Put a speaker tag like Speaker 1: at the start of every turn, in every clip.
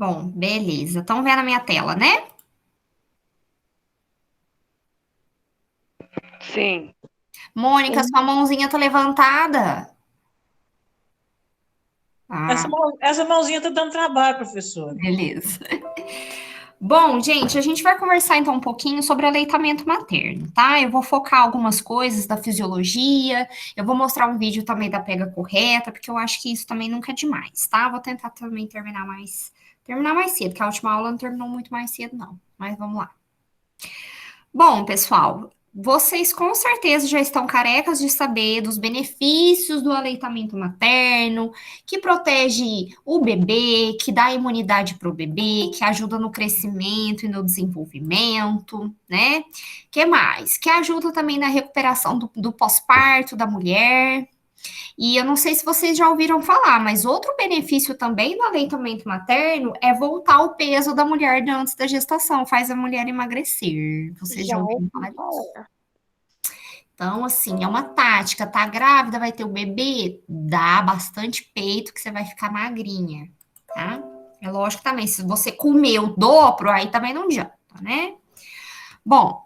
Speaker 1: Bom, beleza. Estão vendo a minha tela, né?
Speaker 2: Sim.
Speaker 1: Mônica,
Speaker 3: Sim.
Speaker 1: sua mãozinha tá levantada.
Speaker 3: Essa,
Speaker 1: Ah,
Speaker 3: essa mãozinha está dando trabalho, professora.
Speaker 1: beleza. Bom, gente, a gente vai conversar então um pouquinho sobre aleitamento materno, tá? Eu vou focar algumas coisas da fisiologia, eu vou mostrar um vídeo também da pega correta, porque eu acho que isso também nunca é demais, tá? Vou tentar também terminar mais cedo, que a última aula não terminou muito mais cedo, não. Mas vamos lá. Bom, pessoal, vocês com certeza já estão carecas de saber dos benefícios do aleitamento materno, que protege o bebê, que dá imunidade para o bebê, que ajuda no crescimento e no desenvolvimento, né? Que mais? Que ajuda também na recuperação do pós-parto da mulher. E eu não sei se vocês já ouviram falar, mas outro benefício também do aleitamento materno é voltar o peso da mulher de antes da gestação, faz a mulher emagrecer. Vocês
Speaker 2: Já
Speaker 1: já ouviram
Speaker 2: ouvi
Speaker 1: falar disso?
Speaker 2: falar.
Speaker 1: Então, assim, é uma tática. Tá grávida, vai ter o bebê? Dá bastante peito que você vai ficar magrinha, tá? É lógico também, se você comer o dobro, aí também não adianta, né? Bom,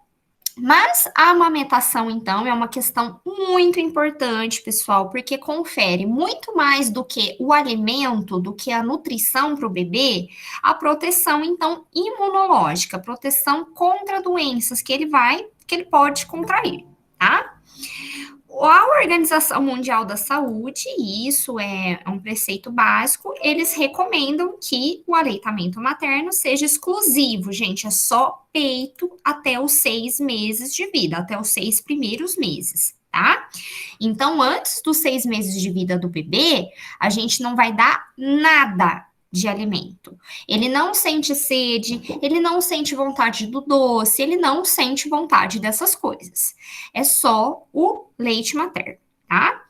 Speaker 1: mas a amamentação, então, é uma questão muito importante, pessoal, porque confere muito mais do que o alimento, do que a nutrição para o bebê, a proteção, então, imunológica, proteção contra doenças que ele pode contrair, tá? A Organização Mundial da Saúde, e isso é um preceito básico, eles recomendam que o aleitamento materno seja exclusivo, gente, é só peito até os 6 meses de vida, até os 6 primeiros meses, tá? Então, antes dos 6 meses de vida do bebê, a gente não vai dar nada de alimento. Ele não sente sede, ele não sente vontade do doce, ele não sente vontade dessas coisas. É só o leite materno, tá?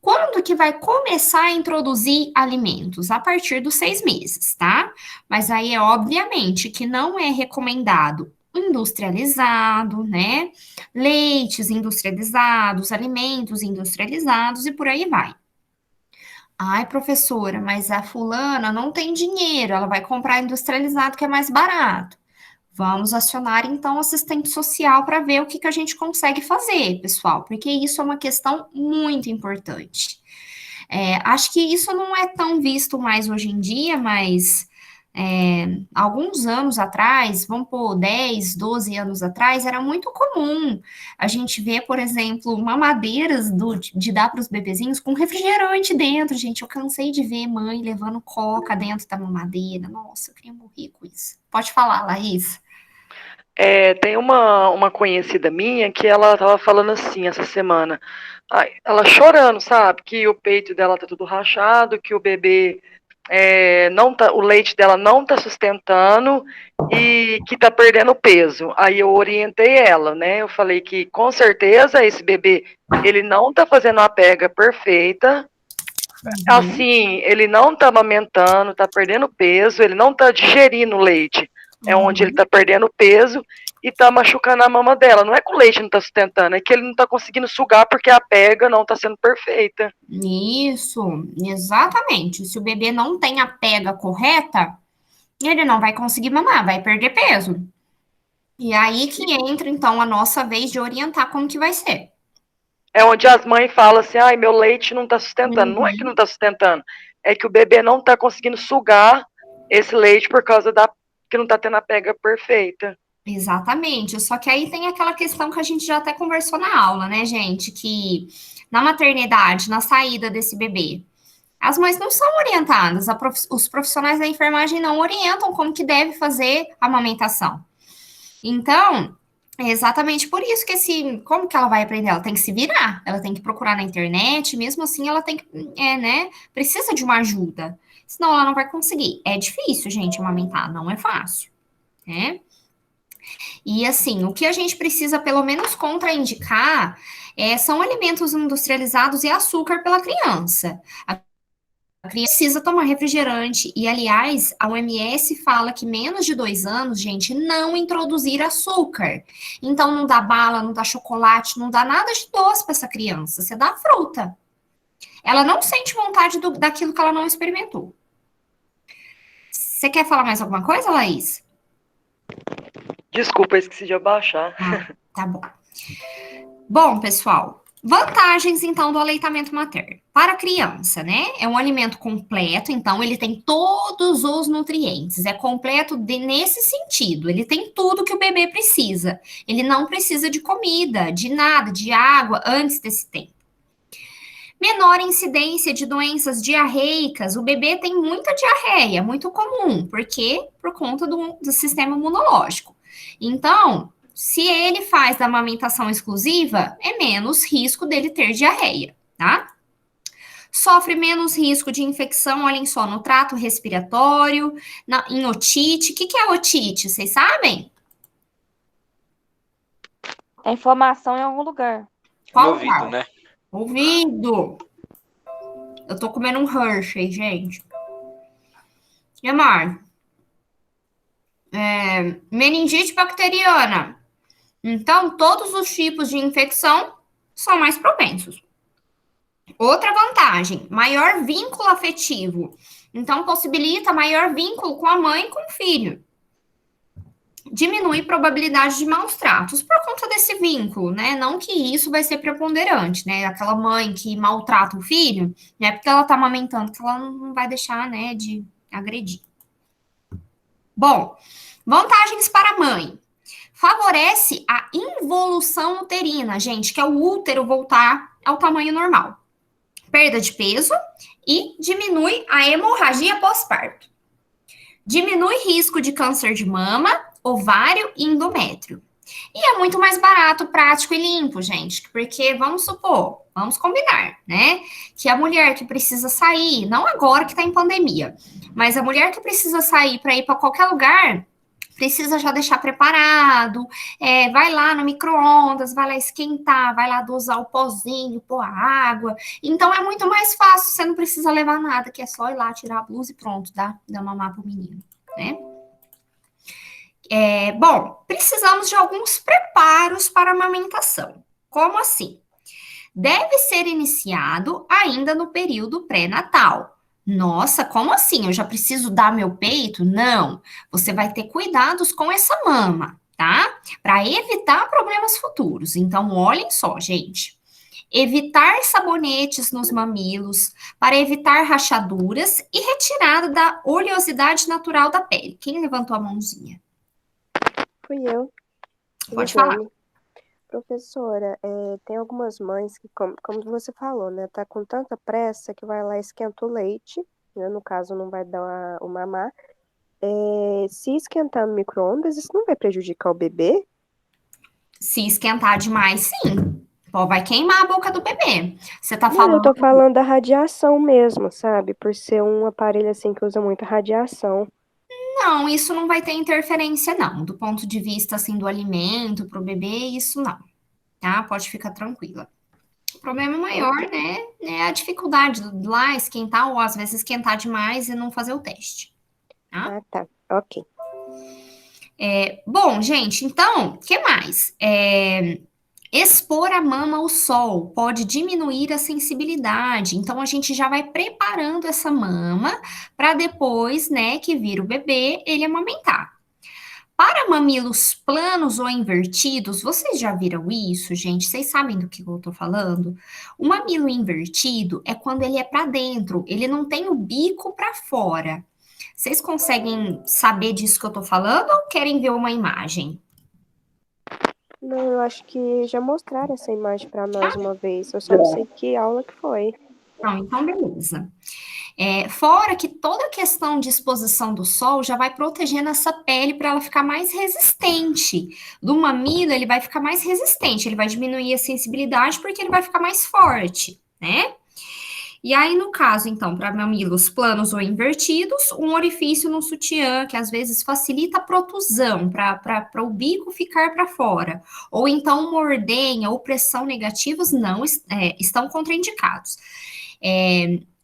Speaker 1: Quando que vai começar a introduzir alimentos? A partir dos 6 meses, tá? Mas aí é obviamente que não é recomendado industrializado, né? Leites industrializados, alimentos industrializados e por aí vai. Ai, professora, mas a fulana não tem dinheiro, ela vai comprar industrializado que é mais barato. Vamos acionar então o assistente social para ver o que a gente consegue fazer, pessoal, porque isso é uma questão muito importante. Acho que isso não é tão visto mais hoje em dia, mas alguns anos atrás, vamos por 10, 12 anos atrás, era muito comum a gente ver, por exemplo, mamadeiras de dar para os bebezinhos com refrigerante dentro. Gente, eu cansei de ver mãe levando coca dentro da mamadeira. Nossa, eu queria morrer com isso. Pode falar, Laís.
Speaker 2: Tem uma conhecida minha que ela tava falando assim essa semana. Ai, ela chorando, sabe? Que o peito dela tá tudo rachado, que o bebê não tá, o leite dela não tá sustentando e que tá perdendo peso. Aí eu orientei ela, né? Eu falei que com certeza esse bebê ele não tá fazendo a pega perfeita.
Speaker 1: Uhum,
Speaker 2: Assim, ele não tá amamentando, tá perdendo peso, ele não tá digerindo o leite. É onde ele
Speaker 1: uhum.
Speaker 2: tá perdendo peso e tá machucando a mama dela. Não é que o leite não tá sustentando, é que ele não tá conseguindo sugar porque a pega não tá sendo perfeita.
Speaker 1: Isso, exatamente. Se o bebê não tem a pega correta, ele não vai conseguir mamar, vai perder peso. E aí que entra, então, a nossa vez de orientar como que vai ser.
Speaker 2: É onde as mães falam assim, ai, meu leite não tá sustentando. Não é que não
Speaker 1: Uhum.
Speaker 2: tá sustentando, é que o bebê não tá conseguindo sugar esse leite por causa da que não tá tendo a pega perfeita.
Speaker 1: Exatamente. Só que aí tem aquela questão que a gente já até conversou na aula, né, gente? Que na maternidade, na saída desse bebê, as mães não são orientadas, os profissionais da enfermagem não orientam como que deve fazer a amamentação. Então, é exatamente por isso que como que ela vai aprender? Ela tem que se virar, ela tem que procurar na internet, mesmo assim ela tem que, né, precisa de uma ajuda, senão ela não vai conseguir. É difícil, gente, amamentar, não é fácil, né? E assim, o que a gente precisa pelo menos contraindicar são alimentos industrializados e açúcar pela criança. A criança precisa tomar refrigerante. E, aliás, a OMS fala que menos de 2 anos, gente, não introduzir açúcar. Então, não dá bala, não dá chocolate, não dá nada de doce para essa criança. Você dá fruta. Ela não sente vontade daquilo que ela não experimentou. Você quer falar mais alguma coisa, Laís?
Speaker 2: Desculpa, eu esqueci de abaixar.
Speaker 1: Ah, tá bom. Bom, pessoal, vantagens, então, do aleitamento materno. Para a criança, né? É um alimento completo, então ele tem todos os nutrientes. É completo nesse sentido. Ele tem tudo que o bebê precisa. Ele não precisa de comida, de nada, de água antes desse tempo. Menor incidência de doenças diarreicas. O bebê tem muita diarreia, muito comum, porque por conta do sistema imunológico. Então, se ele faz da amamentação exclusiva, é menos risco dele ter diarreia, tá? Sofre menos risco de infecção, olhem só, no trato respiratório, em otite. O que é otite? Vocês sabem?
Speaker 4: É inflamação em algum lugar.
Speaker 1: Qual
Speaker 5: No ouvido,
Speaker 1: lugar?
Speaker 5: né?
Speaker 1: Ouvido. Eu tô comendo um Hershey, gente. E mais? Meningite bacteriana. Então, todos os tipos de infecção são mais propensos. Outra vantagem, maior vínculo afetivo. Então, possibilita maior vínculo com a mãe e com o filho. Diminui probabilidade de maus tratos por conta desse vínculo, né? Não que isso vai ser preponderante, né? Aquela mãe que maltrata o filho, né? Porque ela tá amamentando, que ela não vai deixar, né, de agredir. Bom, vantagens para a mãe. Favorece a involução uterina, gente, que é o útero voltar ao tamanho normal. Perda de peso e diminui a hemorragia pós-parto. Diminui risco de câncer de mama, ovário e endométrio. E é muito mais barato, prático e limpo, gente, porque vamos supor, vamos combinar, né? Que a mulher que precisa sair, não agora que tá em pandemia, mas a mulher que precisa sair para ir para qualquer lugar, precisa já deixar preparado, vai lá no micro-ondas, vai lá esquentar, vai lá dosar o pozinho, pôr a água. Então, é muito mais fácil, você não precisa levar nada, que é só ir lá, tirar a blusa e pronto, dar mamar pro menino, né? Bom, precisamos de alguns preparos para a amamentação. Como assim? Deve ser iniciado ainda no período pré-natal. Nossa, como assim? Eu já preciso dar meu peito? Não. Você vai ter cuidados com essa mama, tá? Para evitar problemas futuros. Então, olhem só, gente. Evitar sabonetes nos mamilos, para evitar rachaduras e retirada da oleosidade natural da pele. Quem levantou a mãozinha?
Speaker 6: Fui eu.
Speaker 1: Pode falar.
Speaker 6: Professora, tem algumas mães que, como você falou, né, tá com tanta pressa que vai lá e esquenta o leite, né, no caso não vai dar o mamar. Se esquentar no micro-ondas, isso não vai prejudicar o bebê?
Speaker 1: Se esquentar demais, sim. Pô, vai queimar a boca do bebê. Você tá
Speaker 6: Não,
Speaker 1: falando...
Speaker 6: eu tô falando da radiação mesmo, sabe? Por ser um aparelho assim que usa muita radiação.
Speaker 1: Não, isso não vai ter interferência, não. Do ponto de vista, assim, do alimento para o bebê, isso não, tá? Pode ficar tranquila. O problema maior, né, é a dificuldade de lá esquentar, ou às vezes esquentar demais e não fazer o teste, tá?
Speaker 6: Ah, tá. Ok.
Speaker 1: Bom, gente, então, o que mais? Expor a mama ao sol pode diminuir a sensibilidade. Então, a gente já vai preparando essa mama para depois, né, que vira o bebê, ele amamentar. Para mamilos planos ou invertidos, vocês já viram isso, gente? Vocês sabem do que eu tô falando? O mamilo invertido é quando ele é para dentro, ele não tem o bico para fora. Vocês conseguem saber disso que eu tô falando ou querem ver uma imagem?
Speaker 6: Não, eu acho que já mostraram essa imagem para nós uma vez. Eu só não sei que aula que foi.
Speaker 1: Não, então beleza. Fora que toda a questão de exposição do sol já vai protegendo essa pele para ela ficar mais resistente. Do mamilo, ele vai ficar mais resistente, ele vai diminuir a sensibilidade porque ele vai ficar mais forte, né? E aí, no caso, então, para mamilos planos ou invertidos, um orifício no sutiã, que às vezes facilita a protusão, para o bico ficar para fora. Ou então, uma ordenha ou pressão negativos não estão contraindicados.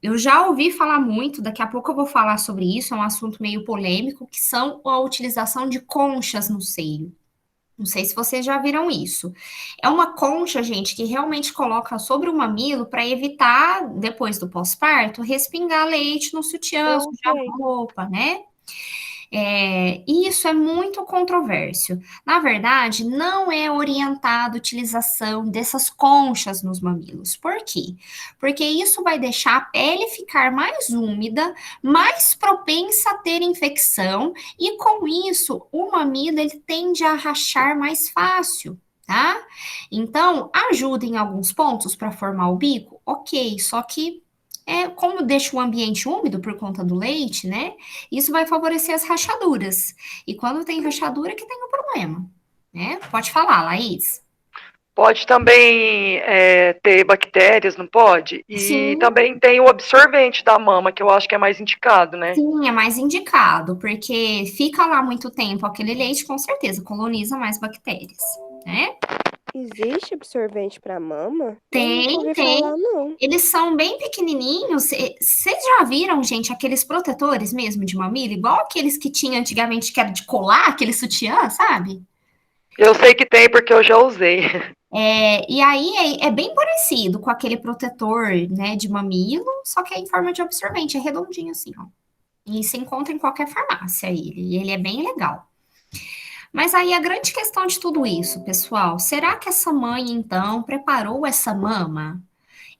Speaker 1: Eu já ouvi falar muito, daqui a pouco eu vou falar sobre isso, é um assunto meio polêmico, que são a utilização de conchas no seio. Não sei se vocês já viram isso. É uma concha, gente, que realmente coloca sobre o mamilo para evitar, depois do pós-parto, respingar leite no sutiã,
Speaker 6: Eu
Speaker 1: sujar
Speaker 6: sei.
Speaker 1: a roupa, né? E isso é muito controverso. Na verdade, não é orientada a utilização dessas conchas nos mamilos. Por quê? Porque isso vai deixar a pele ficar mais úmida, mais propensa a ter infecção, e com isso, o mamilo ele tende a rachar mais fácil. Tá? Então, ajuda em alguns pontos para formar o bico? Ok, só que como deixa o ambiente úmido por conta do leite, né? Isso vai favorecer as rachaduras. E quando tem rachadura, que tem um problema, né? Pode falar, Laís.
Speaker 2: Pode também ter bactérias, não pode? E
Speaker 1: Sim.
Speaker 2: também tem o absorvente da mama, que eu acho que é mais indicado, né?
Speaker 1: Sim, é mais indicado, porque fica lá muito tempo aquele leite, com certeza, coloniza mais bactérias, né?
Speaker 6: Existe absorvente para mama? Eu nunca
Speaker 1: Tem,
Speaker 6: ouvi
Speaker 1: tem.
Speaker 6: falar, não.
Speaker 1: Eles são bem pequenininhos. Vocês já viram, gente, aqueles protetores mesmo de mamilo? Igual aqueles que tinha antigamente, que era de colar, aquele sutiã, sabe?
Speaker 2: Eu sei que tem porque eu já usei.
Speaker 1: E aí é bem parecido com aquele protetor, né, de mamilo, só que é em forma de absorvente, é redondinho assim, ó. E se encontra em qualquer farmácia ele, e ele é bem legal. Mas aí a grande questão de tudo isso, pessoal, será que essa mãe, então, preparou essa mama?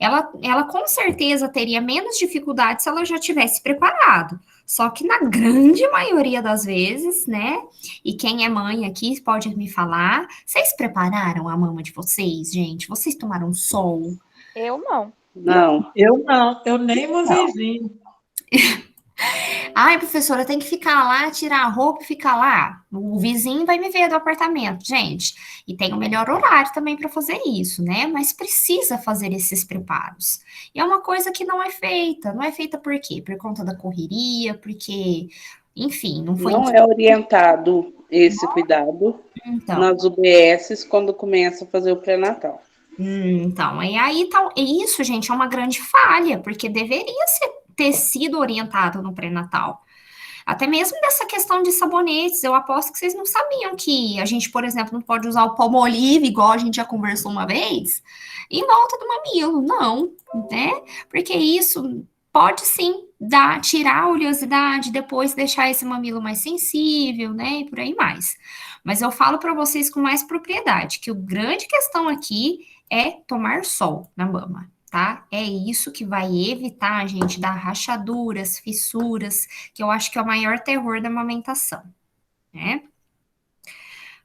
Speaker 1: Ela com certeza teria menos dificuldade se ela já tivesse preparado. Só que na grande maioria das vezes, né? E quem é mãe aqui pode me falar. Vocês prepararam a mama de vocês, gente? Vocês tomaram sol?
Speaker 4: Eu não.
Speaker 5: Não.
Speaker 3: Eu não, eu nem vou vizinho.
Speaker 1: Ai, professora, tem que ficar lá, tirar a roupa e ficar lá. O vizinho vai me ver do apartamento, gente. E tem o melhor horário também para fazer isso, né? Mas precisa fazer esses preparos. E é uma coisa que não é feita. Não é feita por quê? Por conta da correria, porque, enfim, não foi.
Speaker 5: Não é orientado esse cuidado
Speaker 1: Então.
Speaker 5: nas UBSs quando começa a fazer o pré-natal.
Speaker 1: Então, e aí isso, gente, é uma grande falha, porque deveria ter sido orientado no pré-natal. Até mesmo dessa questão de sabonetes, eu aposto que vocês não sabiam que a gente, por exemplo, não pode usar o Palmolive, igual a gente já conversou uma vez, em volta do mamilo, não, né? Porque isso pode sim tirar a oleosidade, depois deixar esse mamilo mais sensível, né? E por aí mais. Mas eu falo para vocês com mais propriedade que a grande questão aqui é tomar sol na mama, tá? É isso que vai evitar a gente dar rachaduras, fissuras, que eu acho que é o maior terror da amamentação, né?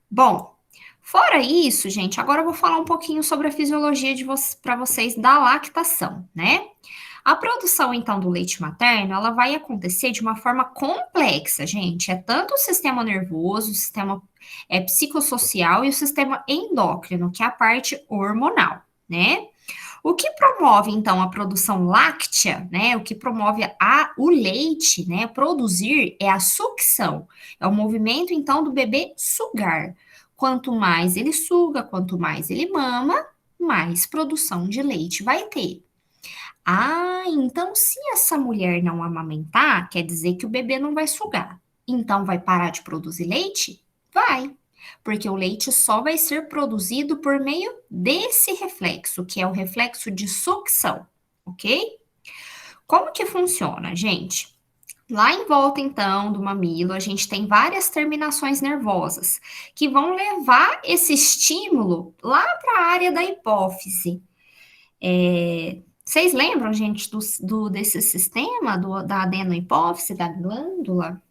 Speaker 1: Bom, fora isso, gente, agora eu vou falar um pouquinho sobre a fisiologia para vocês da lactação, né? A produção, então, do leite materno, ela vai acontecer de uma forma complexa, gente. É tanto o sistema nervoso, o sistema psicossocial e o sistema endócrino, que é a parte hormonal, né? O que promove, então, a produção láctea, né? O que promove o leite, né? Produzir é a sucção. É o movimento, então, do bebê sugar. Quanto mais ele suga, quanto mais ele mama, mais produção de leite vai ter. Então se essa mulher não amamentar, quer dizer que o bebê não vai sugar. Então vai parar de produzir leite? Vai. Porque o leite só vai ser produzido por meio desse reflexo, que é o reflexo de sucção, ok? Como que funciona, gente? Lá em volta, então, do mamilo, a gente tem várias terminações nervosas que vão levar esse estímulo lá para a área da hipófise. Vocês lembram, gente, desse sistema, da adenohipófise, da glândula?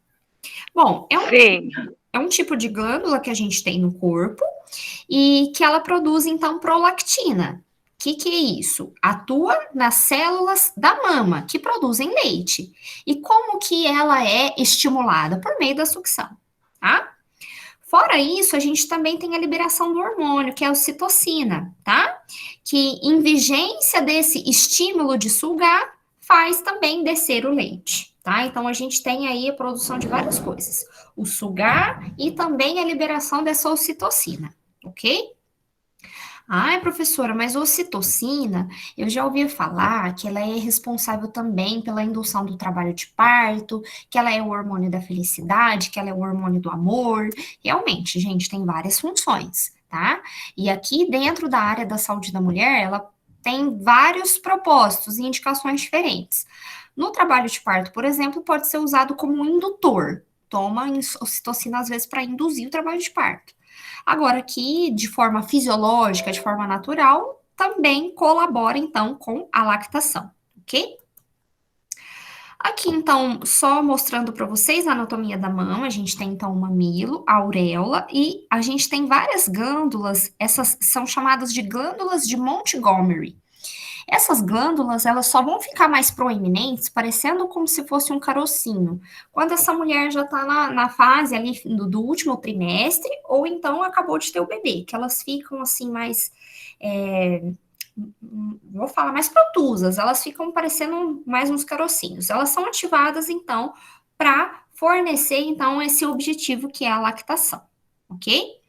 Speaker 1: Bom,
Speaker 2: Sim.
Speaker 1: É um tipo de glândula que a gente tem no corpo e que ela produz, então, prolactina. O que é isso? Atua nas células da mama, que produzem leite. E como que ela é estimulada? Por meio da sucção, tá? Fora isso, a gente também tem a liberação do hormônio, que é a ocitocina, tá? Que em vigência desse estímulo de sugar, faz também descer o leite, tá? Então, a gente tem aí a produção de várias coisas. O sugar e também a liberação dessa ocitocina, ok? Ai, professora, mas a ocitocina, eu já ouvi falar que ela é responsável também pela indução do trabalho de parto, que ela é o hormônio da felicidade, que ela é o hormônio do amor. Realmente, gente, tem várias funções, tá? E aqui dentro da área da saúde da mulher, ela tem vários propósitos e indicações diferentes. No trabalho de parto, por exemplo, pode ser usado como um indutor. Toma ocitocina, às vezes, para induzir o trabalho de parto. Agora, aqui, de forma fisiológica, de forma natural, também colabora, então, com a lactação, ok? Aqui, então, só mostrando para vocês a anatomia da mama, a gente tem, então, o mamilo, a auréola, e a gente tem várias glândulas, essas são chamadas de glândulas de Montgomery. Essas glândulas, elas só vão ficar mais proeminentes, parecendo como se fosse um carocinho, quando essa mulher já está na fase ali do último trimestre, ou então acabou de ter o bebê, que elas ficam assim mais, vou falar mais protusas, elas ficam parecendo mais uns carocinhos. Elas são ativadas, então, para fornecer, então, esse objetivo que é a lactação, ok?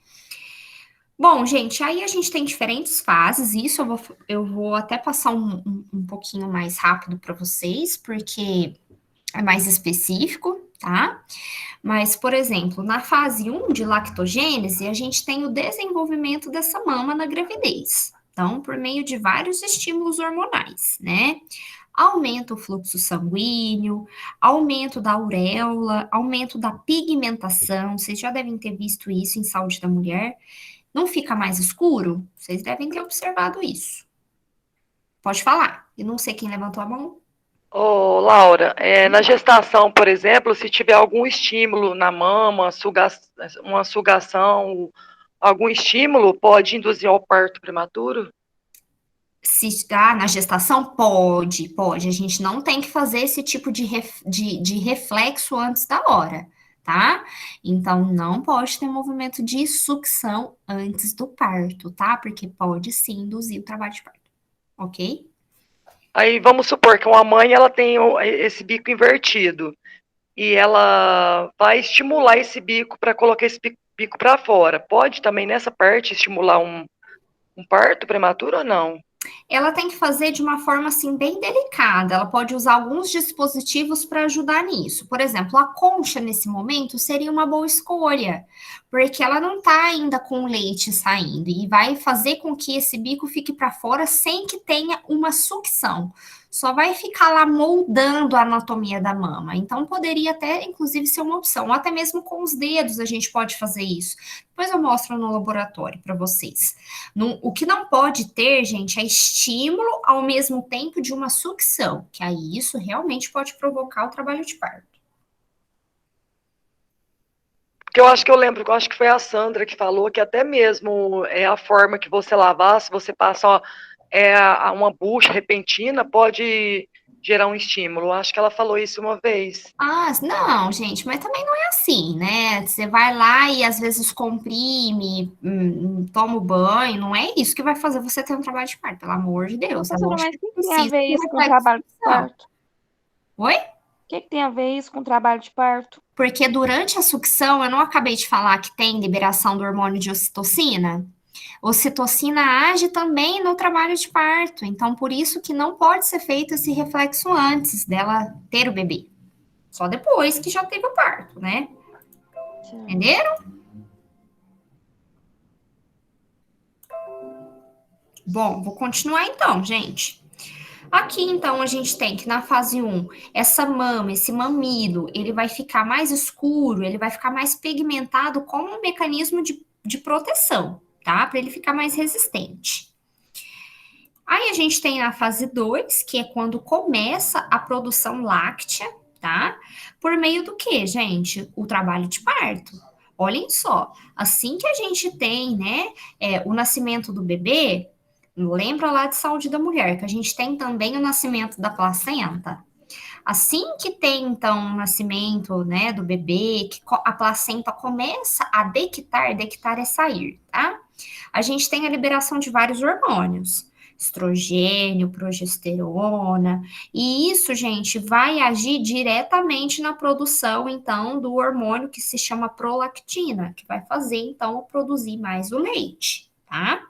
Speaker 1: Bom, gente, aí a gente tem diferentes fases, isso eu vou até passar um pouquinho mais rápido para vocês, porque é mais específico, tá? Mas, por exemplo, na fase 1 de lactogênese, a gente tem o desenvolvimento dessa mama na gravidez. Então, por meio de vários estímulos hormonais, né? Aumenta o fluxo sanguíneo, aumento da auréola, aumento da pigmentação, vocês já devem ter visto isso em saúde da mulher. Não fica mais escuro? Vocês devem ter observado isso. Pode falar. Eu não sei quem levantou a mão.
Speaker 2: Ô, Laura, na gestação, por exemplo, se tiver algum estímulo na mama, uma sugação, algum estímulo pode induzir ao parto prematuro?
Speaker 1: Se está na gestação, pode. A gente não tem que fazer esse tipo de reflexo antes da hora, tá? Então, não pode ter movimento de sucção antes do parto, tá? Porque pode sim induzir o trabalho de parto, ok?
Speaker 2: Aí vamos supor que uma mãe ela tem esse bico invertido e ela vai estimular esse bico para colocar esse bico para fora. Pode também nessa parte estimular um parto prematuro ou não?
Speaker 1: Ela tem que fazer de uma forma assim bem delicada. Ela pode usar alguns dispositivos para ajudar nisso. Por exemplo, a concha nesse momento seria uma boa escolha, porque ela não está ainda com o leite saindo e vai fazer com que esse bico fique para fora sem que tenha uma sucção. Só vai ficar lá moldando a anatomia da mama. Então poderia até, inclusive, ser uma opção. Ou até mesmo com os dedos a gente pode fazer isso. Depois eu mostro no laboratório para vocês. O que não pode ter, gente, é estímulo ao mesmo tempo de uma sucção, que aí isso realmente pode provocar o trabalho de parto.
Speaker 2: Porque eu lembro, eu acho que foi a Sandra que falou que até mesmo a forma que você lavar, se você passa uma bucha repentina, pode gerar um estímulo. Eu acho que ela falou isso uma vez.
Speaker 1: Ah, não, gente, mas também não é assim, né? Você vai lá e às vezes comprime, toma o banho, não é isso que vai fazer você ter um trabalho de parto, pelo amor de Deus. É
Speaker 4: Professora,
Speaker 1: lógico
Speaker 4: mas o
Speaker 1: que
Speaker 4: que tem a
Speaker 1: precisa
Speaker 4: ver
Speaker 1: de
Speaker 4: isso com o
Speaker 1: reflexão.
Speaker 4: trabalho de parto?
Speaker 1: Oi?
Speaker 4: O que tem a ver isso com o trabalho de parto?
Speaker 1: Porque durante a sucção, eu não acabei de falar que tem liberação do hormônio de ocitocina? Ocitocina age também no trabalho de parto, então por isso que não pode ser feito esse reflexo antes dela ter o bebê. Só depois que já teve o parto, né? Entenderam? Bom, vou continuar então, gente. Aqui, então, a gente tem que na fase 1, essa mama, esse mamilo, ele vai ficar mais escuro, ele vai ficar mais pigmentado como um mecanismo de proteção, tá? Para ele ficar mais resistente. Aí a gente tem a fase 2, que é quando começa a produção láctea, tá? Por meio do que, gente? O trabalho de parto. Olhem só, assim que a gente tem, né, o nascimento do bebê, lembra lá de saúde da mulher, que a gente tem também o nascimento da placenta. Assim que tem, então, o nascimento, né, do bebê, que a placenta começa a dectar é sair, tá? A gente tem a liberação de vários hormônios, estrogênio, progesterona, e isso, gente, vai agir diretamente na produção, então, do hormônio que se chama prolactina, que vai fazer, então, produzir mais o leite, tá?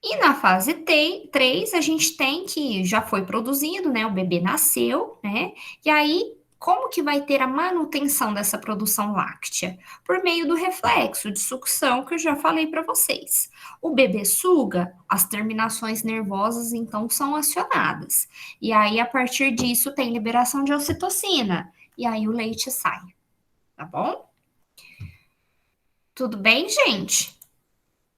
Speaker 1: E na fase 3, a gente tem que já foi produzido, né? O bebê nasceu, né? E aí como que vai ter a manutenção dessa produção láctea? Por meio do reflexo de sucção que eu já falei para vocês. O bebê suga, as terminações nervosas então são acionadas. E aí, a partir disso, tem liberação de ocitocina. E aí o leite sai. Tá bom? Tudo bem, gente?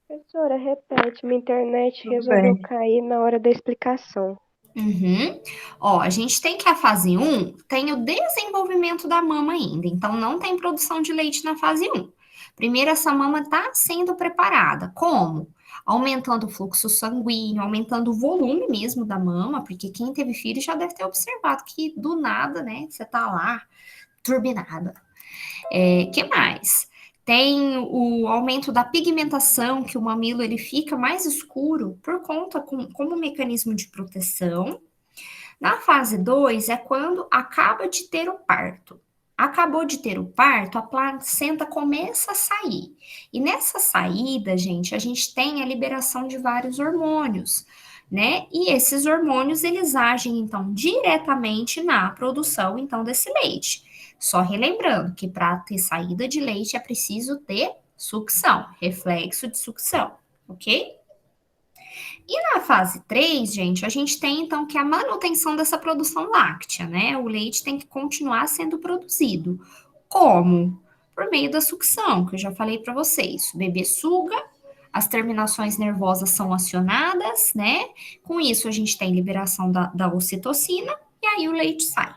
Speaker 6: Professora, repete, minha internet
Speaker 3: Tudo
Speaker 6: resolveu
Speaker 3: bem.
Speaker 6: cair na hora da explicação.
Speaker 1: Uhum. Ó, a gente tem que a fase 1 tem o desenvolvimento da mama ainda, então não tem produção de leite na fase 1. Primeiro, essa mama está sendo preparada. Como? Aumentando o fluxo sanguíneo, aumentando o volume mesmo da mama, porque quem teve filho já deve ter observado que do nada, né, você tá lá turbinada. Que mais? Tem o aumento da pigmentação, que o mamilo ele fica mais escuro por conta como mecanismo de proteção. Na fase 2 é quando acaba de ter o parto. Acabou de ter o parto, a placenta começa a sair. E nessa saída, gente, a gente tem a liberação de vários hormônios, né? E esses hormônios, eles agem, então, diretamente na produção, então, desse leite. Só relembrando que para ter saída de leite é preciso ter sucção, reflexo de sucção, ok? E na fase 3, gente, a gente tem então que a manutenção dessa produção láctea, né? O leite tem que continuar sendo produzido. Como? Por meio da sucção, que eu já falei para vocês. O bebê suga, as terminações nervosas são acionadas, né? Com isso, a gente tem liberação da ocitocina e aí o leite sai,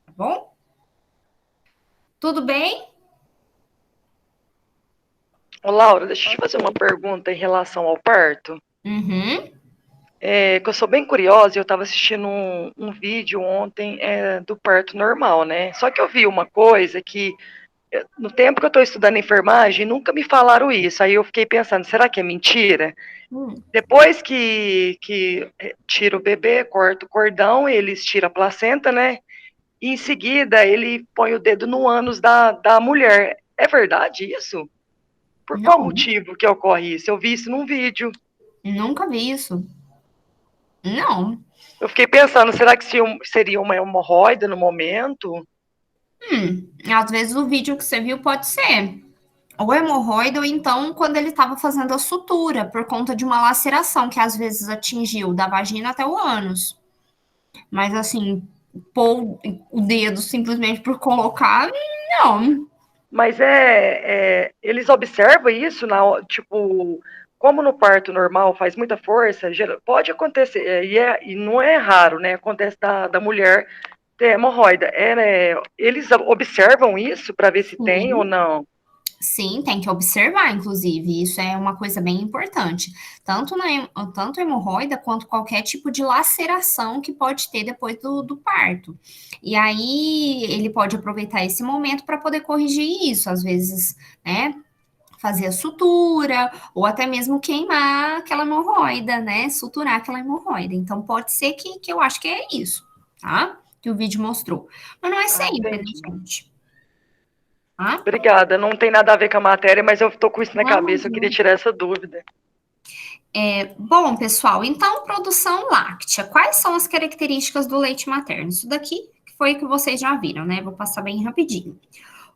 Speaker 1: tá bom? Tudo bem?
Speaker 2: Ô, Laura, deixa eu te fazer uma pergunta em relação ao parto.
Speaker 1: Uhum.
Speaker 2: Que eu sou bem curiosa e eu estava assistindo um vídeo ontem do parto normal, né? Só que eu vi uma coisa que, no tempo que eu estou estudando enfermagem, nunca me falaram isso. Aí eu fiquei pensando, será que é mentira? Depois que tira o bebê, corta o cordão, eles tiram a placenta, né? E em seguida ele põe o dedo no ânus da mulher. É verdade isso? Por qual
Speaker 1: Não,
Speaker 2: motivo que ocorre isso? Eu vi isso num vídeo.
Speaker 1: nunca vi isso. Não.
Speaker 2: Eu fiquei pensando, será que seria uma hemorroida no momento?
Speaker 1: Às vezes o vídeo que você viu pode ser ou hemorroida, ou então quando ele estava fazendo a sutura, por conta de uma laceração que às vezes atingiu da vagina até o ânus. Mas assim, pôr o dedo simplesmente por colocar, não.
Speaker 2: Mas eles observam isso, tipo, como no parto normal faz muita força, pode acontecer, e não é raro, né? Acontece da mulher ter hemorroida. Né, eles observam isso para ver se tem ou não?
Speaker 1: Sim, tem que observar, inclusive, isso é uma coisa bem importante. Tanto hemorroida quanto qualquer tipo de laceração que pode ter depois do parto. E aí ele pode aproveitar esse momento para poder corrigir isso, às vezes, né? Fazer a sutura, ou até mesmo queimar aquela hemorroida, né? Suturar aquela hemorroida. Então, pode ser que eu acho que é isso, tá? Que o vídeo mostrou. Mas não é sempre, né, gente? Tá?
Speaker 2: Obrigada, não tem nada a ver com a matéria, mas eu tô com isso na cabeça, eu queria tirar essa dúvida.
Speaker 1: Bom, pessoal, então, produção láctea. Quais são as características do leite materno? Isso daqui foi o que vocês já viram, né? Vou passar bem rapidinho.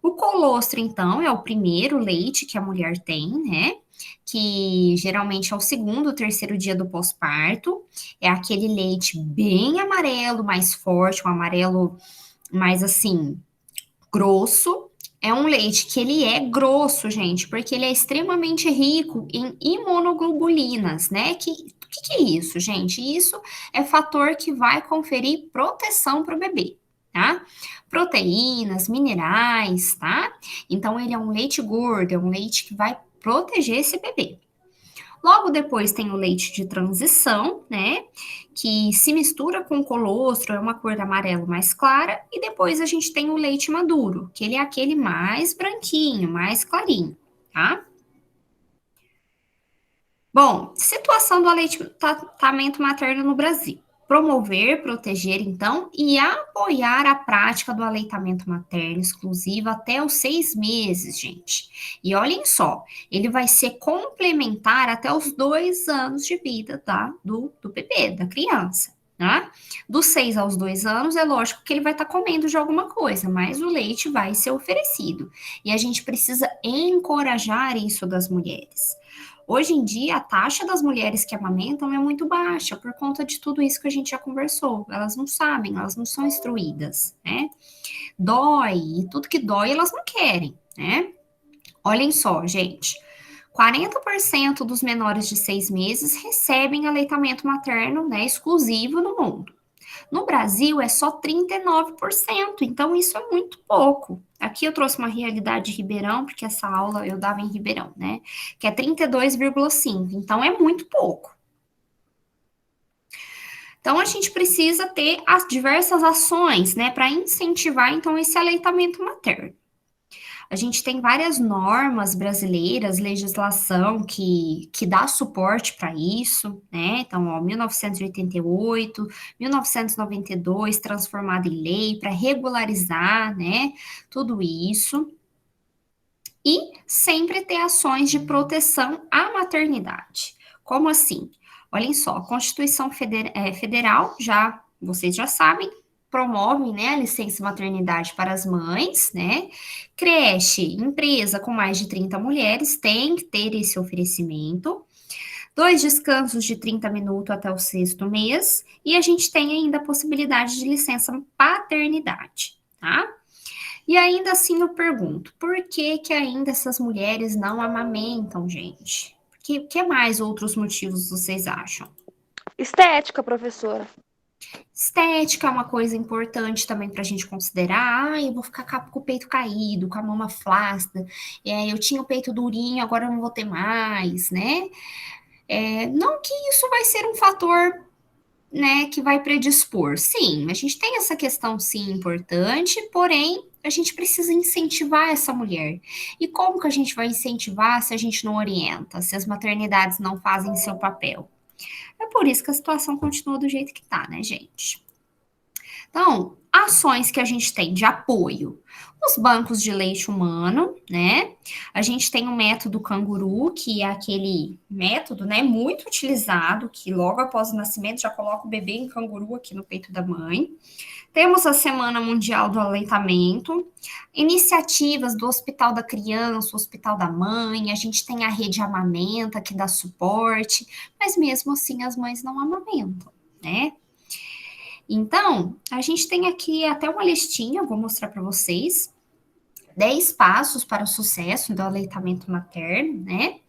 Speaker 1: O colostro, então, é o primeiro leite que a mulher tem, né? Que geralmente é o segundo, terceiro dia do pós-parto. É aquele leite bem amarelo, mais forte, um amarelo mais assim, grosso. É um leite que ele é grosso, gente, porque ele é extremamente rico em imunoglobulinas, né? Que é isso, gente? Isso é fator que vai conferir proteção para o bebê, tá? Proteínas, minerais, tá? Então, ele é um leite gordo, é um leite que vai proteger esse bebê. Logo depois tem o leite de transição, né? Que se mistura com colostro, é uma cor amarelo mais clara. E depois a gente tem o leite maduro, que ele é aquele mais branquinho, mais clarinho, tá? Bom, situação do aleitamento materno no Brasil. Promover, proteger, então, e apoiar a prática do aleitamento materno exclusivo até os 6 meses, gente. E olhem só, ele vai ser complementar até os 2 anos de vida, tá? Do bebê, da criança, Tá? Dos 6 aos 2 anos, é lógico que ele vai estar comendo de alguma coisa, mas o leite vai ser oferecido. E a gente precisa encorajar isso das mulheres. Hoje em dia, a taxa das mulheres que amamentam é muito baixa, por conta de tudo isso que a gente já conversou. Elas não sabem, elas não são instruídas, né? Dói, e tudo que dói, elas não querem, né? Olhem só, gente. 40% dos menores de 6 meses recebem aleitamento materno, né, exclusivo no mundo. No Brasil, é só 39%, então isso é muito pouco. Aqui eu trouxe uma realidade de Ribeirão, porque essa aula eu dava em Ribeirão, né? Que é 32,5%, então é muito pouco. Então a gente precisa ter as diversas ações, né, para incentivar então esse aleitamento materno. A gente tem várias normas brasileiras, legislação que dá suporte para isso, né? Então, ó, 1988, 1992, transformada em lei para regularizar, né? Tudo isso. E sempre ter ações de proteção à maternidade. Como assim? Olhem só, a Constituição Federal, já vocês já sabem, promove, né, a licença maternidade para as mães, né? Creche, empresa com mais de 30 mulheres tem que ter esse oferecimento. 2 descansos de 30 minutos até o 6º mês. E a gente tem ainda a possibilidade de licença paternidade, tá? E ainda assim eu pergunto, por que que ainda essas mulheres não amamentam, gente? Que mais outros motivos vocês acham?
Speaker 4: Estética, professora.
Speaker 1: Estética é uma coisa importante também para a gente considerar. Ah, eu vou ficar com o peito caído, com a mama flácida. Eu tinha o peito durinho, agora eu não vou ter mais, né? Não que isso vai ser um fator, né, que vai predispor. Sim, a gente tem essa questão, sim, importante, porém, a gente precisa incentivar essa mulher. E como que a gente vai incentivar se a gente não orienta, se as maternidades não fazem seu papel? É por isso que a situação continua do jeito que tá, né, gente? Então, ações que a gente tem de apoio. Os bancos de leite humano, né? A gente tem o método canguru, que é aquele método, né, muito utilizado, que logo após o nascimento já coloca o bebê em canguru aqui no peito da mãe. Temos a Semana Mundial do Aleitamento, iniciativas do Hospital da Criança, Hospital da Mãe, a gente tem a Rede Amamenta, que dá suporte, mas mesmo assim as mães não amamentam, né? Então, a gente tem aqui até uma listinha, eu vou mostrar para vocês, 10 passos para o sucesso do aleitamento materno, né?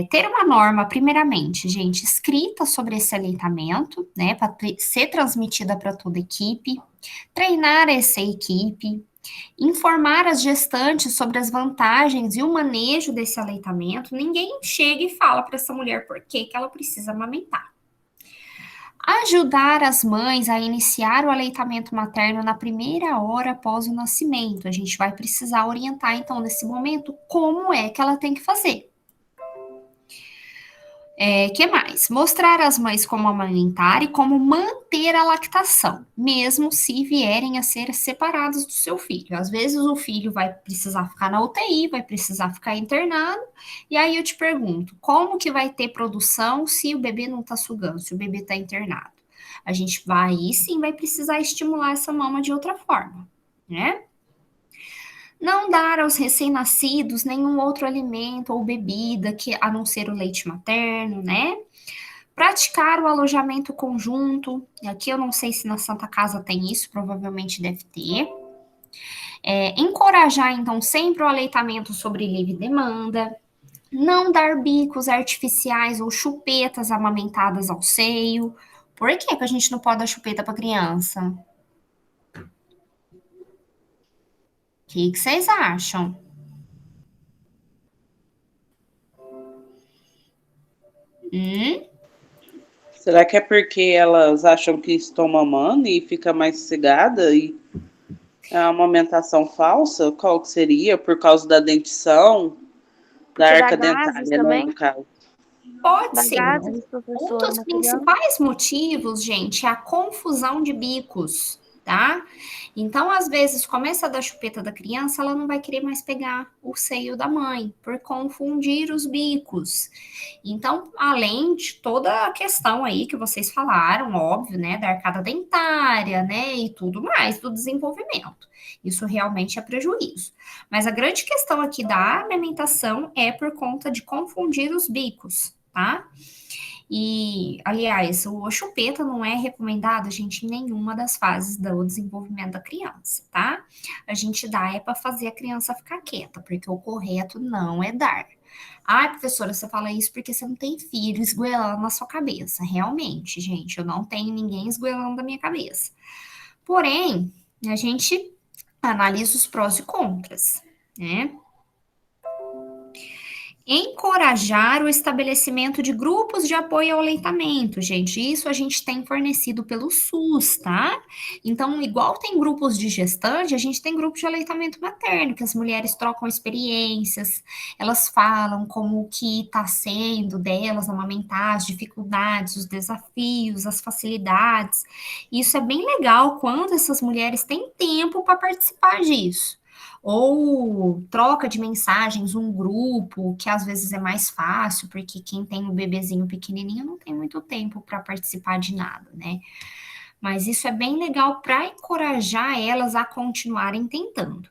Speaker 1: Ter uma norma, primeiramente, gente, escrita sobre esse aleitamento, né, para ser transmitida para toda a equipe, treinar essa equipe, informar as gestantes sobre as vantagens e o manejo desse aleitamento. Ninguém chega e fala para essa mulher por que ela precisa amamentar. Ajudar as mães a iniciar o aleitamento materno na primeira hora após o nascimento. A gente vai precisar orientar, então, nesse momento, como é que ela tem que fazer. Que mais? Mostrar às mães como amamentar e como manter a lactação, mesmo se vierem a ser separados do seu filho. Às vezes o filho vai precisar ficar na UTI, vai precisar ficar internado, e aí eu te pergunto, como que vai ter produção se o bebê não está sugando, se o bebê está internado? A gente vai, sim, vai precisar estimular essa mama de outra forma, né? Não dar aos recém-nascidos nenhum outro alimento ou bebida a não ser o leite materno, né? Praticar o alojamento conjunto. Aqui eu não sei se na Santa Casa tem isso, provavelmente deve ter. Encorajar, então, sempre o aleitamento sobre livre demanda. Não dar bicos artificiais ou chupetas amamentadas ao seio. Por que a gente não pode dar chupeta para criança? O que vocês acham?
Speaker 5: Será que é porque elas acham que estão mamando e fica mais sossegada e é uma amamentação falsa? Qual que seria? Por causa da dentição, da
Speaker 4: Porque dá
Speaker 5: arca
Speaker 4: gases
Speaker 5: dentária, né,
Speaker 4: também?
Speaker 5: no caso?
Speaker 1: Pode
Speaker 4: Dá
Speaker 1: ser.
Speaker 4: gases,
Speaker 1: Um
Speaker 4: professora,
Speaker 1: dos
Speaker 4: na criança.
Speaker 1: principais motivos, gente, é a confusão de bicos. tá? Então, às vezes, começa a dar chupeta da criança, ela não vai querer mais pegar o seio da mãe, por confundir os bicos. Então, além de toda a questão aí que vocês falaram, óbvio, né, da arcada dentária, né, e tudo mais do desenvolvimento. Isso realmente é prejuízo. Mas a grande questão aqui da amamentação é por conta de confundir os bicos, tá? E, aliás, a chupeta não é recomendada, gente, em nenhuma das fases do desenvolvimento da criança, tá? A gente dá é para fazer a criança ficar quieta, porque o correto não é dar. Ah, professora, você fala isso porque você não tem filho esgoelando na sua cabeça. Realmente, gente, eu não tenho ninguém esgoelando na minha cabeça. Porém, a gente analisa os prós e contras, né? Encorajar o estabelecimento de grupos de apoio ao aleitamento, gente. Isso a gente tem fornecido pelo SUS, tá? Então, igual tem grupos de gestante, a gente tem grupos de aleitamento materno, que as mulheres trocam experiências, elas falam como que tá sendo delas amamentar, as dificuldades, os desafios, as facilidades. Isso é bem legal quando essas mulheres têm tempo para participar disso. Ou troca de mensagens, um grupo, que às vezes é mais fácil, porque quem tem o bebezinho pequenininho não tem muito tempo para participar de nada, né? Mas isso é bem legal para encorajar elas a continuarem tentando.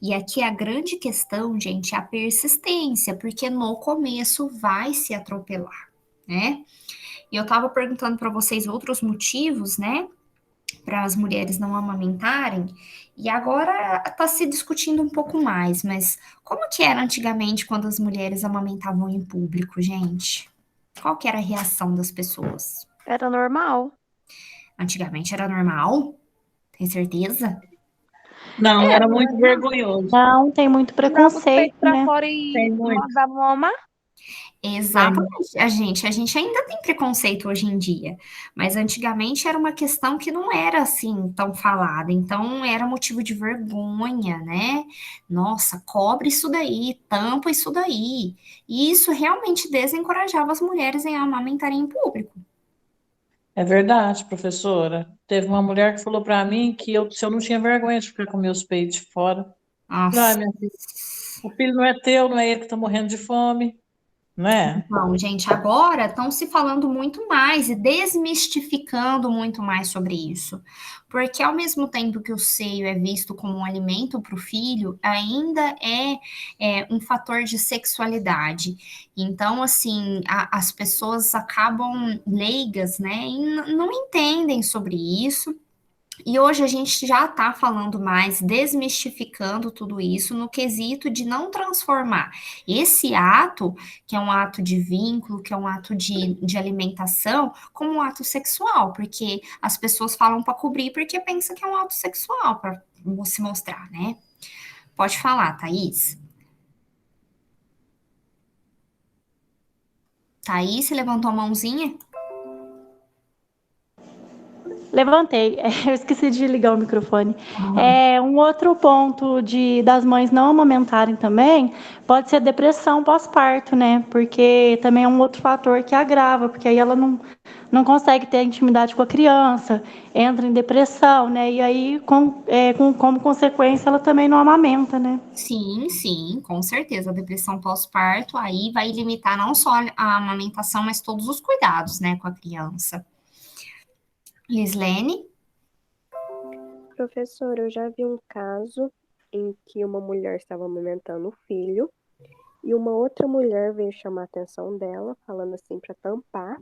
Speaker 1: E aqui a grande questão, gente, é a persistência, porque no começo vai se atropelar, né? E eu estava perguntando para vocês outros motivos, né, para as mulheres não amamentarem, e agora está se discutindo um pouco mais, mas como que era antigamente quando as mulheres amamentavam em público, gente? Qual que era a reação das pessoas?
Speaker 4: Era normal.
Speaker 1: Antigamente era normal? Tem certeza?
Speaker 3: Não,
Speaker 4: Era
Speaker 3: era
Speaker 4: normal.
Speaker 3: muito vergonhoso.
Speaker 7: Não, tem muito
Speaker 4: Mandava os
Speaker 7: preconceito,
Speaker 4: peitos pra
Speaker 7: né?
Speaker 4: fora e
Speaker 3: Tem muito.
Speaker 4: mandava mamar.
Speaker 1: Exatamente. A gente ainda tem preconceito hoje em dia, mas antigamente era uma questão que não era assim tão falada, então era motivo de vergonha, né? Nossa, cobre isso daí, tampa isso daí. E isso realmente desencorajava as mulheres em amamentarem em público.
Speaker 3: É verdade, professora. Teve uma mulher que falou para mim que se eu não tinha vergonha de ficar com meus peitos de fora. Falei,
Speaker 1: Nossa.
Speaker 3: minha filha, o filho não é teu, não é ele que está morrendo de fome, não é?
Speaker 1: Então, gente, agora estão se falando muito mais e desmistificando muito mais sobre isso. Porque ao mesmo tempo que o seio é visto como um alimento para o filho, ainda é um fator de sexualidade. Então, assim, as pessoas acabam leigas, né, e não entendem sobre isso. E hoje a gente já está falando mais, desmistificando tudo isso no quesito de não transformar esse ato, que é um ato de vínculo, que é um ato de alimentação, como um ato sexual, porque as pessoas falam para cobrir porque pensam que é um ato sexual, para se mostrar, né? Pode falar, Thaís. Thaís, você levantou a mãozinha?
Speaker 7: Levantei, eu esqueci de ligar o microfone. Um outro ponto das mães não amamentarem também pode ser depressão pós-parto, né? Porque também é um outro fator que agrava, porque aí ela não consegue ter intimidade com a criança, entra em depressão, né? E aí, como consequência, ela também não amamenta, né?
Speaker 1: Sim, sim, com certeza. A depressão pós-parto aí vai limitar não só a amamentação, mas todos os cuidados, né, com a criança. Lislene?
Speaker 6: Professor, eu já vi um caso em que uma mulher estava amamentando o filho e uma outra mulher veio chamar a atenção dela, falando assim para tampar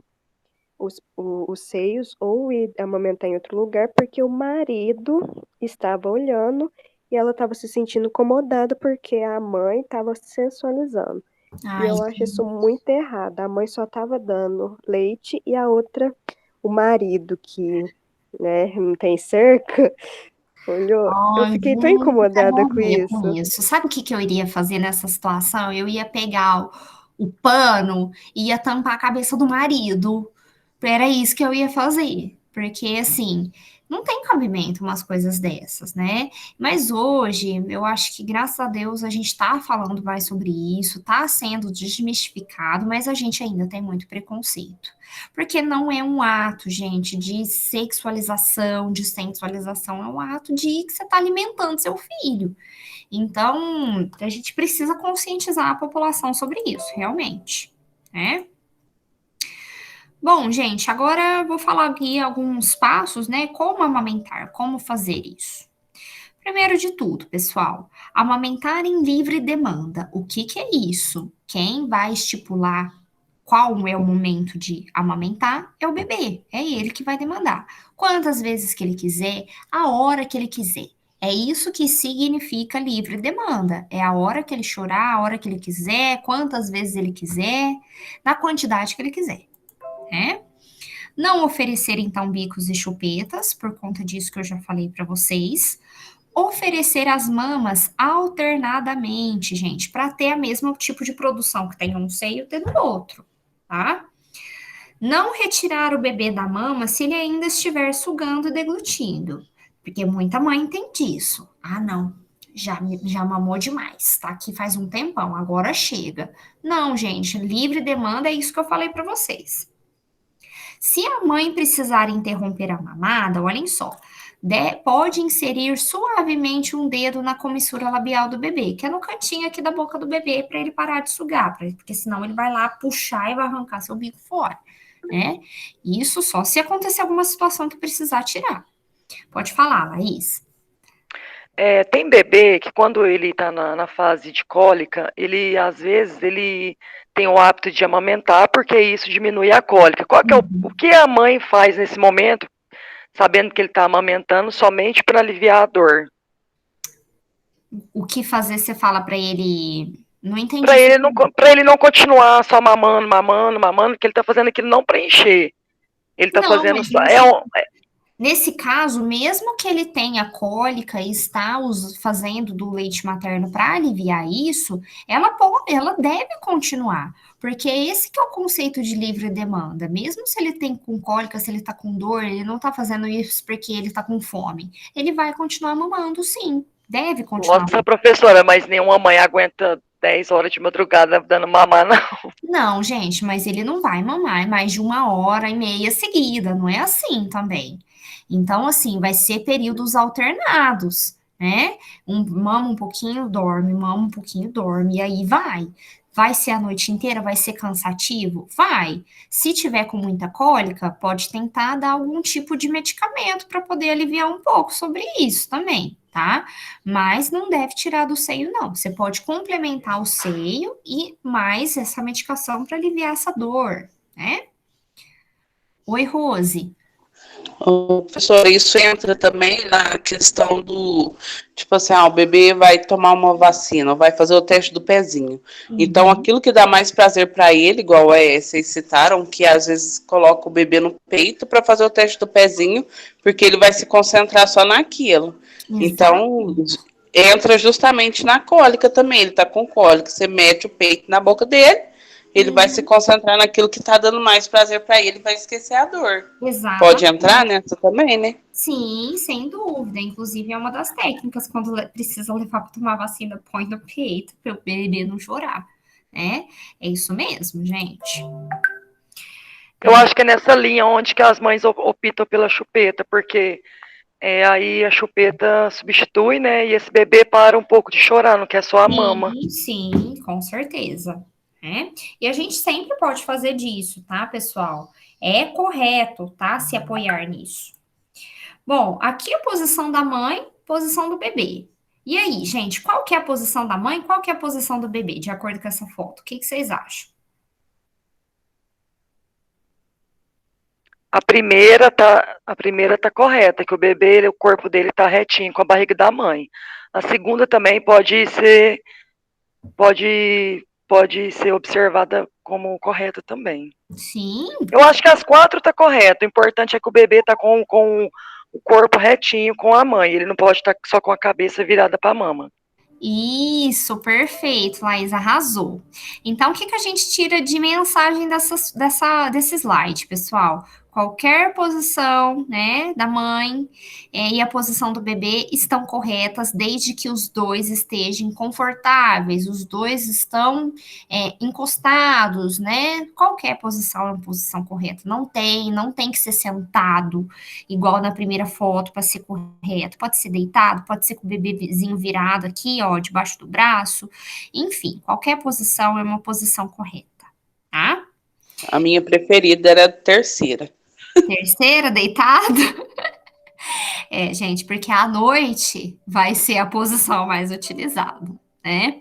Speaker 6: os seios ou ir amamentar em outro lugar, porque o marido estava olhando e ela estava se sentindo incomodada porque a mãe estava sensualizando. E
Speaker 1: Ai,
Speaker 6: eu acho isso muito errado. A mãe só estava dando leite e a outra, o marido, que, né, não tem cerca, olhou. Eu fiquei tão incomodada com isso.
Speaker 1: Sabe o que eu iria fazer nessa situação? Eu ia pegar o pano e ia tampar a cabeça do marido. Era isso que eu ia fazer. Porque, assim, Não tem cabimento umas coisas dessas, né? Mas hoje, eu acho que, graças a Deus, a gente está falando mais sobre isso, está sendo desmistificado, mas a gente ainda tem muito preconceito. Porque não é um ato, gente, de sexualização, de sensualização, é um ato de que você está alimentando seu filho. Então, a gente precisa conscientizar a população sobre isso, realmente, né? Bom, gente, agora eu vou falar aqui alguns passos, né? Como amamentar, como fazer isso. Primeiro de tudo, pessoal, amamentar em livre demanda. O que que é isso? Quem vai estipular qual é o momento de amamentar é o bebê, é ele que vai demandar. Quantas vezes que ele quiser, a hora que ele quiser. É isso que significa livre demanda. É a hora que ele chorar, a hora que ele quiser, quantas vezes ele quiser, na quantidade que ele quiser, né? Não oferecer, então, bicos e chupetas, por conta disso que eu já falei para vocês. Oferecer as mamas alternadamente, gente, para ter o mesmo tipo de produção que tem um seio, ter no outro, tá? Não retirar o bebê da mama se ele ainda estiver sugando e deglutindo, porque muita mãe tem disso. Ah, não, já mamou demais, tá aqui faz um tempão, agora chega. Não, gente, livre demanda é isso que eu falei para vocês. Se a mãe precisar interromper a mamada, olhem só, pode inserir suavemente um dedo na comissura labial do bebê, que é no cantinho aqui da boca do bebê, para ele parar de sugar, porque senão ele vai lá puxar e vai arrancar seu bico fora, né? Isso só se acontecer alguma situação que precisar tirar. Pode falar, Laís.
Speaker 2: Tem bebê que quando ele está na fase de cólica, ele às vezes ele tem o hábito de amamentar porque isso diminui a cólica. Qual que é o que a mãe faz nesse momento, sabendo que ele está amamentando somente para aliviar a dor?
Speaker 1: O que fazer, você fala para ele... Não entendi.
Speaker 2: Para ele não continuar só mamando, que ele está fazendo aquilo não para encher. Ele está fazendo...
Speaker 1: Nesse caso, mesmo que ele tenha cólica e está fazendo do leite materno para aliviar isso, ela deve continuar, porque esse que é o conceito de livre demanda. Mesmo se ele tem com cólica, se ele está com dor, ele não está fazendo isso porque ele está com fome. Ele vai continuar mamando, sim. Deve continuar.
Speaker 2: Nossa, professora, mas nenhuma mãe aguenta 10 horas de madrugada dando mamar, não.
Speaker 1: Não, gente, mas ele não vai mamar mais de 1h30 seguida, não é assim também. Então, assim, vai ser períodos alternados, né? Mama um pouquinho, dorme, mama um pouquinho, dorme, e aí vai. Vai ser a noite inteira? Vai ser cansativo? Vai. Se tiver com muita cólica, pode tentar dar algum tipo de medicamento para poder aliviar um pouco sobre isso também, tá? Mas não deve tirar do seio, não. Você pode complementar o seio e mais essa medicação para aliviar essa dor, né? Oi, Rose.
Speaker 5: Professor, isso entra também na questão do, tipo assim, o bebê vai tomar uma vacina, vai fazer o teste do pezinho. Então, aquilo que dá mais prazer para ele, igual vocês citaram, que às vezes coloca o bebê no peito para fazer o teste do pezinho, porque ele vai se concentrar só naquilo. Então, entra justamente na cólica também. Ele tá com cólica, você mete o peito na boca dele, ele vai se concentrar naquilo que tá dando mais prazer para ele, vai esquecer a dor.
Speaker 1: Exato.
Speaker 5: Pode entrar nessa também, né?
Speaker 1: Sim, sem dúvida. Inclusive, é uma das técnicas, quando precisa levar para tomar vacina, põe no peito, para o bebê não chorar, né? É isso mesmo, gente.
Speaker 2: Eu acho que é nessa linha onde que as mães optam pela chupeta, porque aí a chupeta substitui, né? E esse bebê para um pouco de chorar, não quer só a mama.
Speaker 1: Sim, com certeza. E a gente sempre pode fazer disso, tá, pessoal? É correto, tá, se apoiar nisso. Bom, aqui a posição da mãe, posição do bebê. E aí, gente, qual que é a posição da mãe, qual que é a posição do bebê, de acordo com essa foto? O que vocês acham?
Speaker 2: A primeira tá correta, que o bebê, o corpo dele tá retinho com a barriga da mãe. A segunda também pode ser observada como correta também.
Speaker 1: Sim.
Speaker 2: Eu acho que as 4 tá correto. O importante é que o bebê tá com o corpo retinho com a mãe. Ele não pode estar só com a cabeça virada para a mama.
Speaker 1: Isso, perfeito, Laís, arrasou. Então, o que a gente tira de mensagem desse slide, pessoal? qualquer posição, né, da mãe e a posição do bebê estão corretas, desde que os dois estejam confortáveis, os dois estão encostados, né? Qualquer posição é uma posição correta. Não tem que ser sentado, igual na primeira foto, para ser correto. Pode ser deitado, pode ser com o bebezinho virado aqui, ó, debaixo do braço. Enfim, qualquer posição é uma posição correta, tá?
Speaker 5: A minha preferida era a terceira.
Speaker 1: Terceira, deitado. Gente, porque à noite vai ser a posição mais utilizada, né?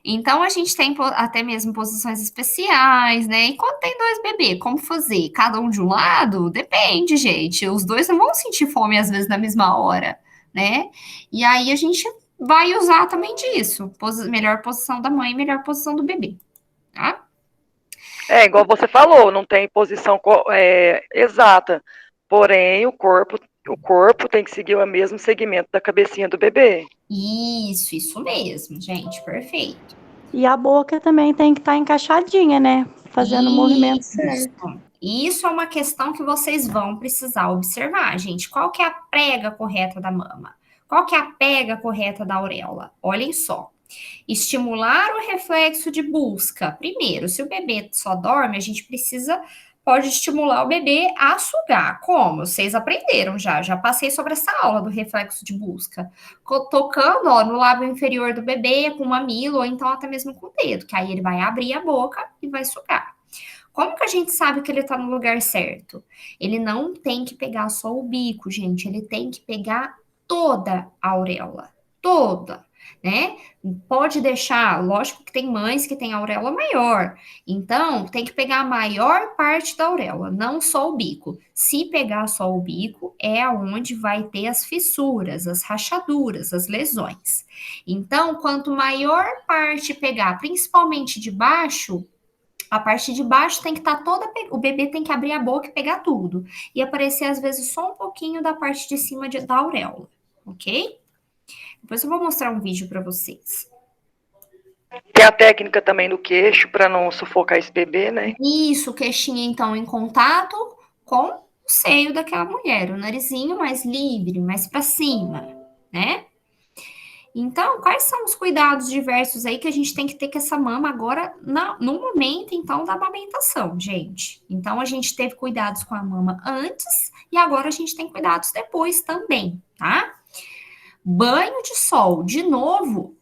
Speaker 1: Então, a gente tem até mesmo posições especiais, né? E quando tem dois bebês, como fazer? Cada um de um lado? Depende, gente. Os dois não vão sentir fome, às vezes, na mesma hora, né? E aí, a gente vai usar também disso. Melhor posição da mãe, melhor posição do bebê, tá?
Speaker 2: Igual você falou, não tem posição exata. Porém, o corpo tem que seguir o mesmo segmento da cabecinha do bebê.
Speaker 1: Isso mesmo, gente, perfeito.
Speaker 7: E a boca também tem que estar encaixadinha, né? Fazendo o movimento certo.
Speaker 1: Isso é uma questão que vocês vão precisar observar, gente. Qual que é a prega correta da mama? Qual que é a pega correta da auréola? Olhem só. Estimular o reflexo de busca. Primeiro, se o bebê só dorme, a gente pode estimular o bebê a sugar. Como? Vocês aprenderam já passei sobre essa aula do reflexo de busca. Tocando, ó, no lábio inferior do bebê, com o mamilo, ou então até mesmo com o dedo, que aí ele vai abrir a boca e vai sugar. Como que a gente sabe que ele tá no lugar certo? Ele não tem que pegar só o bico, gente, ele tem que pegar toda a auréola. Toda, né? Pode deixar, lógico que tem mães que têm auréola maior, então tem que pegar a maior parte da auréola, não só o bico. Se pegar só o bico, é aonde vai ter as fissuras, as rachaduras, as lesões. Então, quanto maior parte pegar, principalmente de baixo, a parte de baixo tem que estar toda, o bebê tem que abrir a boca e pegar tudo, e aparecer às vezes só um pouquinho da parte de cima da auréola, ok? Depois eu vou mostrar um vídeo para vocês.
Speaker 2: Tem a técnica também no queixo, para não sufocar esse bebê, né?
Speaker 1: Isso, o queixinho, então, em contato com o seio daquela mulher. O narizinho mais livre, mais para cima, né? Então, quais são os cuidados diversos aí que a gente tem que ter com essa mama agora, no momento, então, da amamentação, gente? Então, a gente teve cuidados com a mama antes e agora a gente tem cuidados depois também, tá? Banho de sol, de novo,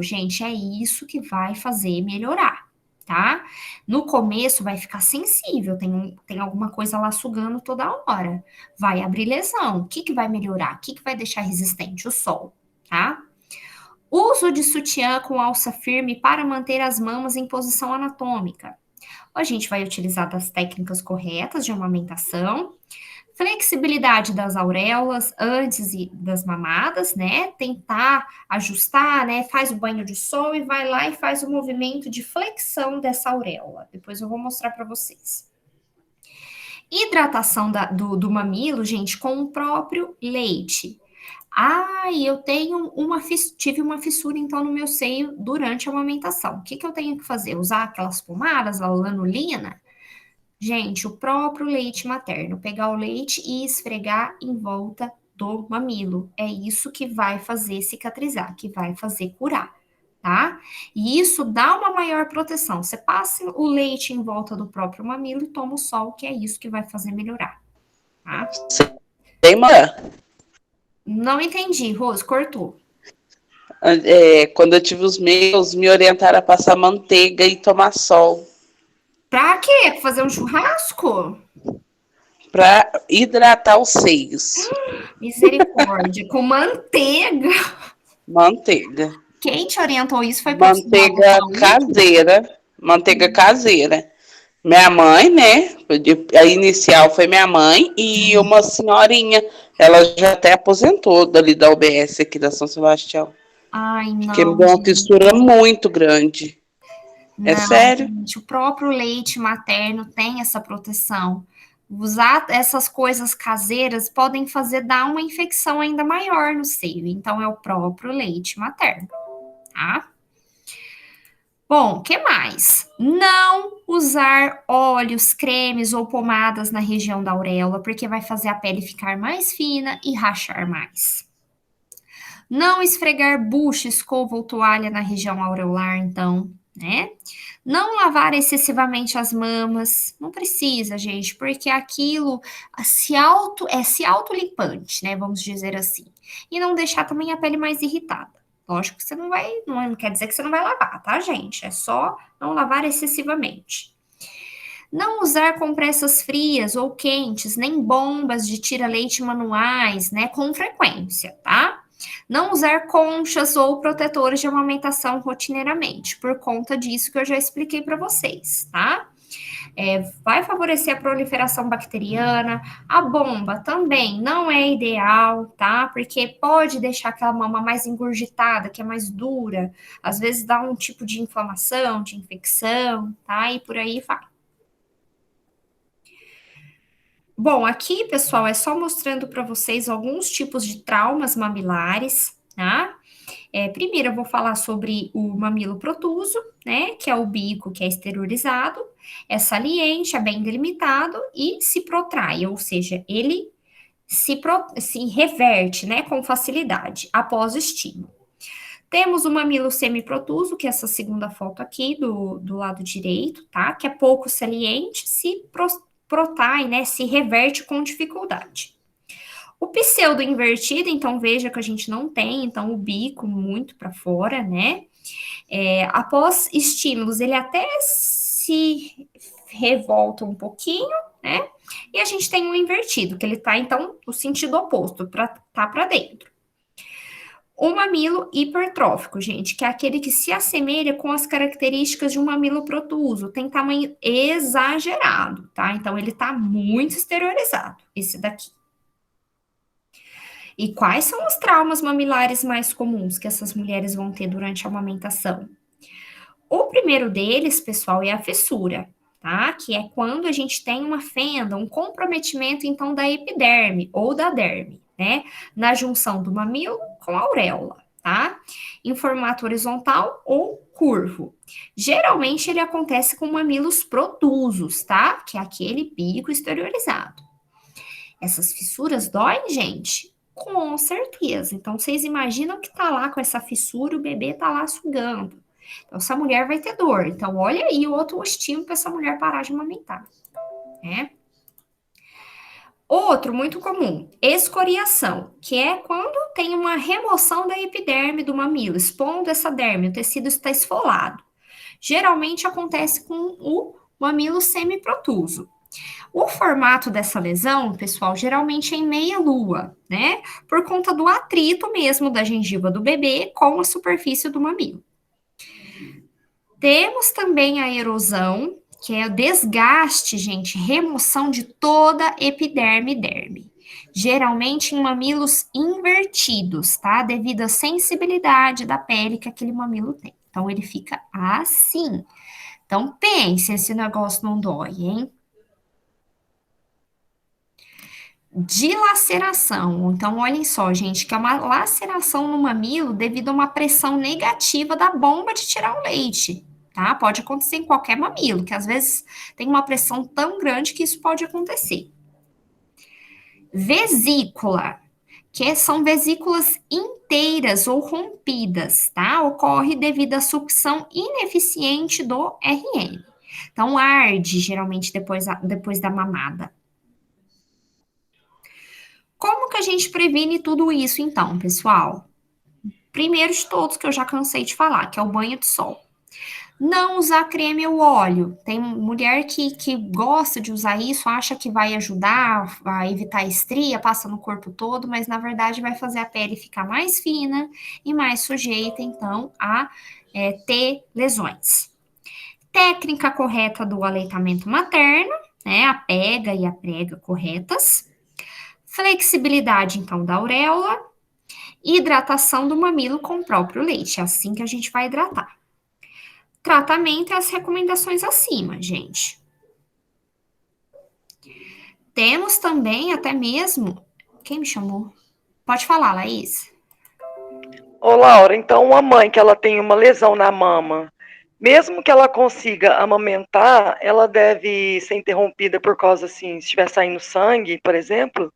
Speaker 1: gente, é isso que vai fazer melhorar, tá? No começo vai ficar sensível, tem alguma coisa lá sugando toda hora, vai abrir lesão. O que vai melhorar? O que vai deixar resistente? O sol, tá? Uso de sutiã com alça firme para manter as mamas em posição anatômica. A gente vai utilizar das técnicas corretas de amamentação. Flexibilidade das auréolas antes das mamadas, né? Tentar ajustar, né? Faz o banho de sol e vai lá e faz o movimento de flexão dessa auréola. Depois eu vou mostrar para vocês. Hidratação do mamilo, gente, com o próprio leite. Eu tive uma fissura, então, no meu seio durante a amamentação. O que eu tenho que fazer? Usar aquelas pomadas, a lanolina? Gente, o próprio leite materno, pegar o leite e esfregar em volta do mamilo. É isso que vai fazer cicatrizar, que vai fazer curar, tá? E isso dá uma maior proteção. Você passa o leite em volta do próprio mamilo e toma o sol, que é isso que vai fazer melhorar, tá?
Speaker 5: Tem uma...
Speaker 1: Não entendi, Rose, cortou.
Speaker 5: Quando eu tive os meus, me orientaram a passar manteiga e tomar sol.
Speaker 1: Pra quê? Pra fazer um churrasco?
Speaker 5: Pra hidratar os seios.
Speaker 1: Misericórdia, com manteiga.
Speaker 5: Manteiga.
Speaker 1: Quem te orientou isso foi
Speaker 5: manteiga caseira. Manteiga caseira. Minha mãe, né? A inicial foi minha mãe e uma senhorinha. Ela já até aposentou dali da UBS aqui da São Sebastião.
Speaker 1: Ai, não.
Speaker 5: Porque me deu uma fissura muito grande. É sério?
Speaker 1: Gente, o próprio leite materno tem essa proteção. Usar essas coisas caseiras podem dar uma infecção ainda maior no seio. Então, é o próprio leite materno, tá? Bom, o que mais? Não usar óleos, cremes ou pomadas na região da auréola, porque vai fazer a pele ficar mais fina e rachar mais. Não esfregar bucha, escova ou toalha na região aureolar, então, né? Não lavar excessivamente as mamas, não precisa, gente, porque aquilo se autolimpante, né? Vamos dizer assim. E não deixar também a pele mais irritada. Lógico que você não quer dizer que você não vai lavar, tá, gente? É só não lavar excessivamente. Não usar compressas frias ou quentes, nem bombas de tira-leite manuais, né, com frequência, tá? Não usar conchas ou protetores de amamentação rotineiramente, por conta disso que eu já expliquei para vocês, tá? Vai favorecer a proliferação bacteriana. A bomba também não é ideal, tá? Porque pode deixar aquela mama mais engurgitada, que é mais dura. Às vezes dá um tipo de inflamação, de infecção, tá? E por aí vai. Bom, aqui, pessoal, é só mostrando para vocês alguns tipos de traumas mamilares, tá? Primeiro eu vou falar sobre o mamilo protuso, né? Que é o bico que é exteriorizado, é saliente, é bem delimitado e se protrai, ou seja, ele se reverte, né? Com facilidade após o estímulo. Temos o mamilo semiprotuso, que é essa segunda foto aqui do lado direito, tá? Que é pouco saliente, se protrai, né? Se reverte com dificuldade. O pseudo invertido, então veja que a gente não tem, então o bico muito para fora, né? Após estímulos, ele até se revolta um pouquinho, né? E a gente tem o invertido, que ele tá, então, no sentido oposto, tá para dentro. O mamilo hipertrófico, gente, que é aquele que se assemelha com as características de um mamilo protuso, tem tamanho exagerado, tá? Então, ele tá muito exteriorizado, esse daqui. E quais são os traumas mamilares mais comuns que essas mulheres vão ter durante a amamentação? O primeiro deles, pessoal, é a fissura, tá? Que é quando a gente tem uma fenda, um comprometimento, então, da epiderme ou da derme, né? Na junção do mamilo com a auréola, tá? Em formato horizontal ou curvo. Geralmente, ele acontece com mamilos protusos, tá? Que é aquele bico exteriorizado. Essas fissuras doem, gente? Com certeza. Então, vocês imaginam que tá lá com essa fissura, o bebê tá lá sugando. Então, essa mulher vai ter dor. Então, olha aí o outro estímulo para essa mulher parar de amamentar, né? Outro muito comum, escoriação, que é quando tem uma remoção da epiderme do mamilo, expondo essa derme, o tecido está esfolado. Geralmente acontece com o mamilo semiprotuso. O formato dessa lesão, pessoal, geralmente é em meia-lua, né? Por conta do atrito mesmo da gengiva do bebê com a superfície do mamilo. Temos também a erosão, que é o desgaste, gente, remoção de toda a epiderme e derme. Geralmente em mamilos invertidos, tá? Devido à sensibilidade da pele que aquele mamilo tem. Então, ele fica assim. Então, pense, esse negócio não dói, hein? Dilaceração. Então, olhem só, gente, que é uma laceração no mamilo devido a uma pressão negativa da bomba de tirar o leite, tá? Pode acontecer em qualquer mamilo, que às vezes tem uma pressão tão grande que isso pode acontecer. Vesícula, que são vesículas inteiras ou rompidas, tá? Ocorre devido à sucção ineficiente do RN. Então, arde, geralmente, depois da mamada. Como que a gente previne tudo isso, então, pessoal? Primeiro de todos, que eu já cansei de falar, que é o banho de sol. Não usar creme ou óleo. Tem mulher que gosta de usar isso, acha que vai ajudar a evitar estria, passa no corpo todo, mas na verdade vai fazer a pele ficar mais fina e mais sujeita, então, a ter lesões. Técnica correta do aleitamento materno, né? A pega e a prega corretas. Flexibilidade, então, da auréola. Hidratação do mamilo com o próprio leite. É assim que a gente vai hidratar. Tratamento e as recomendações acima, gente. Temos também até mesmo... Quem me chamou? Pode falar, Laís.
Speaker 2: Ô, Laura, então uma mãe que ela tem uma lesão na mama mesmo que ela consiga amamentar, ela deve ser interrompida por causa, assim, se estiver saindo sangue, por exemplo?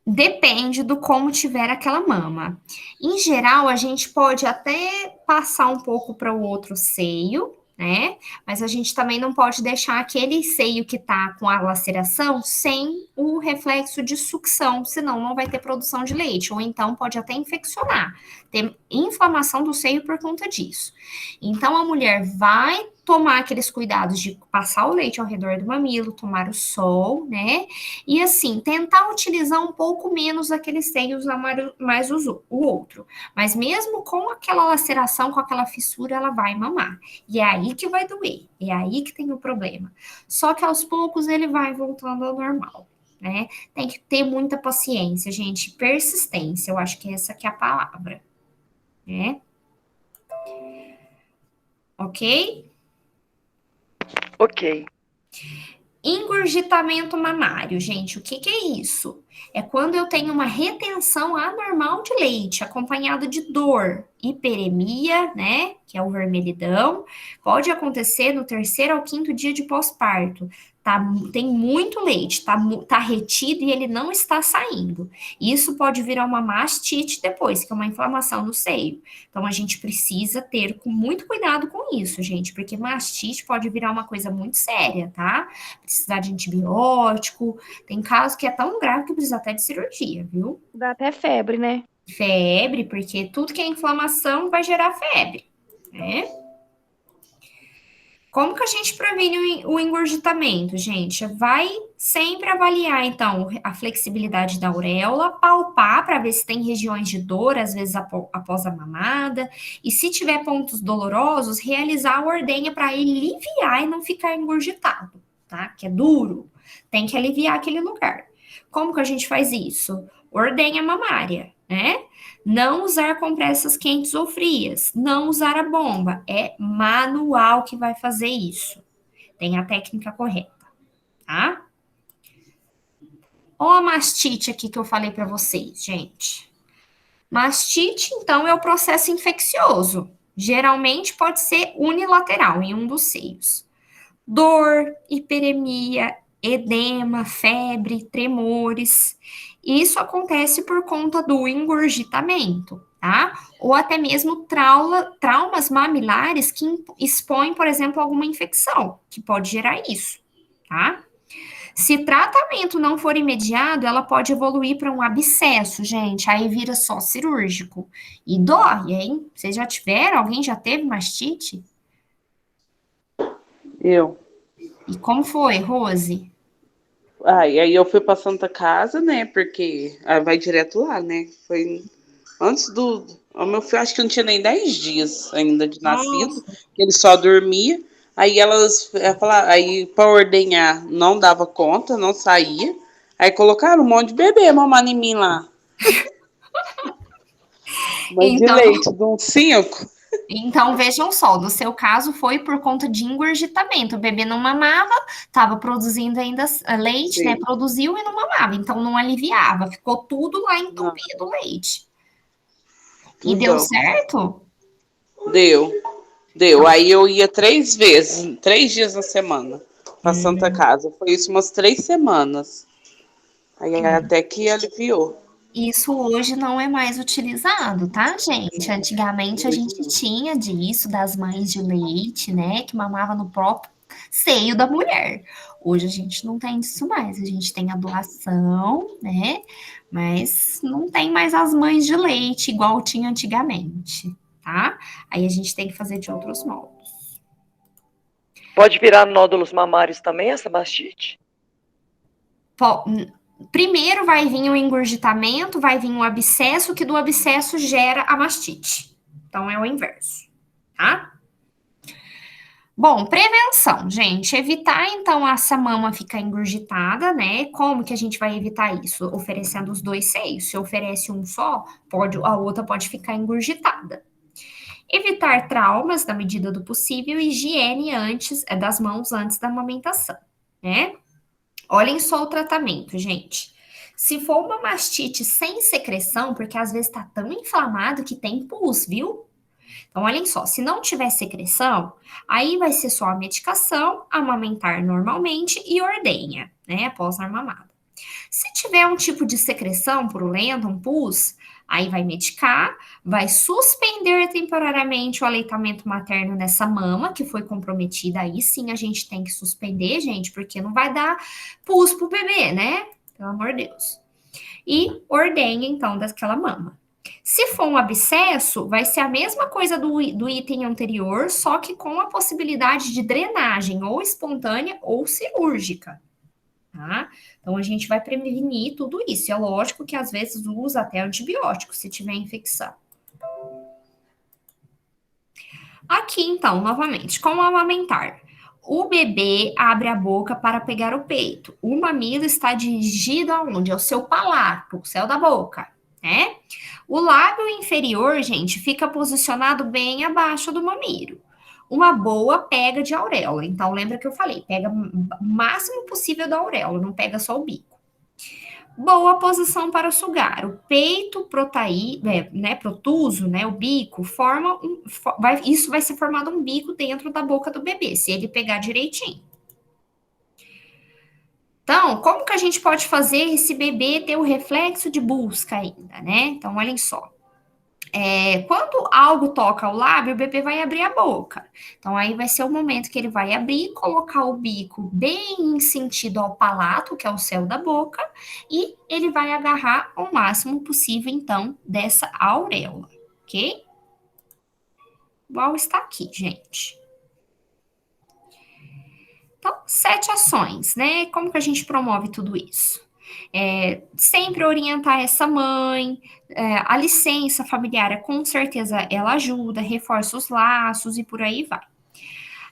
Speaker 1: Depende do como tiver aquela mama. Em geral, a gente pode até passar um pouco para o outro seio, né? Mas a gente também não pode deixar aquele seio que tá com a laceração sem o reflexo de sucção, senão não vai ter produção de leite, ou então pode até infeccionar, ter inflamação do seio por conta disso. Então a mulher vai tomar aqueles cuidados de passar o leite ao redor do mamilo, tomar o sol, né? E assim, tentar utilizar um pouco menos aquele seio, usar mais o outro. Mas mesmo com aquela laceração, com aquela fissura, ela vai mamar. E é aí que vai doer, é aí que tem o problema. Só que aos poucos ele vai voltando ao normal, né? Tem que ter muita paciência, gente, persistência, eu acho que essa que é a palavra, né? Ok?
Speaker 2: Ok.
Speaker 1: Engurgitamento mamário, gente, o que é isso? É quando eu tenho uma retenção anormal de leite, acompanhado de dor, hiperemia, né, que é o vermelhidão, pode acontecer no 3º ao 5º dia de pós-parto. Tem muito leite, tá retido e ele não está saindo. Isso pode virar uma mastite depois, que é uma inflamação no seio. Então, a gente precisa ter muito cuidado com isso, gente, porque mastite pode virar uma coisa muito séria, tá? Precisar de antibiótico, tem casos que é tão grave que precisa até de cirurgia, viu?
Speaker 4: Dá até febre, né?
Speaker 1: Febre, porque tudo que é inflamação vai gerar febre, né? Como que a gente previne o engurgitamento, gente? Vai sempre avaliar, então, a flexibilidade da auréola, palpar para ver se tem regiões de dor, às vezes após a mamada, e se tiver pontos dolorosos, realizar a ordenha para aliviar e não ficar engurgitado, tá? Que é duro, tem que aliviar aquele lugar. Como que a gente faz isso? Ordenha mamária, né? Não usar compressas quentes ou frias, não usar a bomba, é manual que vai fazer isso. Tem a técnica correta, tá? Ó a mastite aqui que eu falei para vocês, gente. Mastite, então, é o processo infeccioso. Geralmente pode ser unilateral em um dos seios. Dor, hiperemia, edema, febre, tremores. Isso acontece por conta do engurgitamento, tá? Ou até mesmo traumas mamilares que expõem, por exemplo, alguma infecção, que pode gerar isso, tá? Se tratamento não for imediato, ela pode evoluir para um abscesso, gente. Aí vira só cirúrgico. E dói, hein? Vocês já tiveram? Alguém já teve mastite?
Speaker 5: Eu.
Speaker 1: E como foi, Rose?
Speaker 5: E aí eu fui pra Santa Casa, né? Porque vai direto lá, né? Foi antes do. O meu filho, acho que não tinha nem 10 dias ainda de nascido, que ele só dormia. Aí elas falaram, aí pra ordenhar não dava conta, não saía. Aí colocaram um monte de bebê mamando em mim lá. Mas de leite, de uns 5.
Speaker 1: Então, vejam só, no seu caso foi por conta de engurgitamento. O bebê não mamava, estava produzindo ainda leite,
Speaker 5: Sim.
Speaker 1: né? Produziu e não mamava, então não aliviava, ficou tudo lá entupido o leite. E deu certo?
Speaker 5: Deu. Aí eu ia 3 vezes, 3 dias na semana pra Santa Casa. Foi isso umas 3 semanas. Aí até que aliviou.
Speaker 1: Isso hoje não é mais utilizado, tá, gente? Antigamente a gente tinha disso, das mães de leite, né, que mamava no próprio seio da mulher. Hoje a gente não tem isso mais, a gente tem a doação, né, mas não tem mais as mães de leite igual tinha antigamente, tá? Aí a gente tem que fazer de outros modos.
Speaker 2: Pode virar nódulos mamários também, essa mastite?
Speaker 1: Primeiro vai vir o engurgitamento, vai vir o abscesso, que do abscesso gera a mastite. Então, é o inverso, tá? Bom, prevenção, gente. Evitar, então, essa mama ficar engurgitada, né? Como que a gente vai evitar isso? Oferecendo os 2 seios. Se oferece um só, a outra pode ficar engurgitada. Evitar traumas na medida do possível, higiene das mãos antes da amamentação, né? Olhem só o tratamento, gente. Se for uma mastite sem secreção, porque às vezes tá tão inflamado que tem pus, viu? Então, olhem só, se não tiver secreção, aí vai ser só a medicação, amamentar normalmente e ordenha, né, após a mamada. Se tiver um tipo de secreção purulenta, um pus, aí vai medicar, vai suspender temporariamente o aleitamento materno nessa mama que foi comprometida. Aí sim a gente tem que suspender, gente, porque não vai dar pus pro bebê, né? Pelo amor de Deus. E ordenha, então, daquela mama. Se for um abscesso, vai ser a mesma coisa do item anterior, só que com a possibilidade de drenagem ou espontânea ou cirúrgica. Tá? Então, a gente vai prevenir tudo isso. E é lógico que às vezes usa até antibiótico se tiver infecção. Aqui, então, novamente, como amamentar? O bebê abre a boca para pegar o peito. O mamilo está dirigido aonde? Ao seu palato, o céu da boca, né? O lábio inferior, gente, fica posicionado bem abaixo do mamilo. Uma boa pega de auréola. Então, lembra que eu falei, pega o máximo possível da auréola, não pega só o bico. Boa posição para sugar. O peito protuso, né, o bico, isso vai ser formado um bico dentro da boca do bebê, se ele pegar direitinho. Então, como que a gente pode fazer esse bebê ter o reflexo de busca ainda, né? Então, olhem só. Quando algo toca o lábio, o bebê vai abrir a boca. Então, aí vai ser o momento que ele vai abrir, colocar o bico bem em sentido ao palato, que é o céu da boca, e ele vai agarrar o máximo possível, então, dessa auréola, ok? Igual está aqui, gente. Então, 7 ações, né? Como que a gente promove tudo isso? Sempre orientar essa mãe, a licença familiar, com certeza ela ajuda, reforça os laços e por aí vai.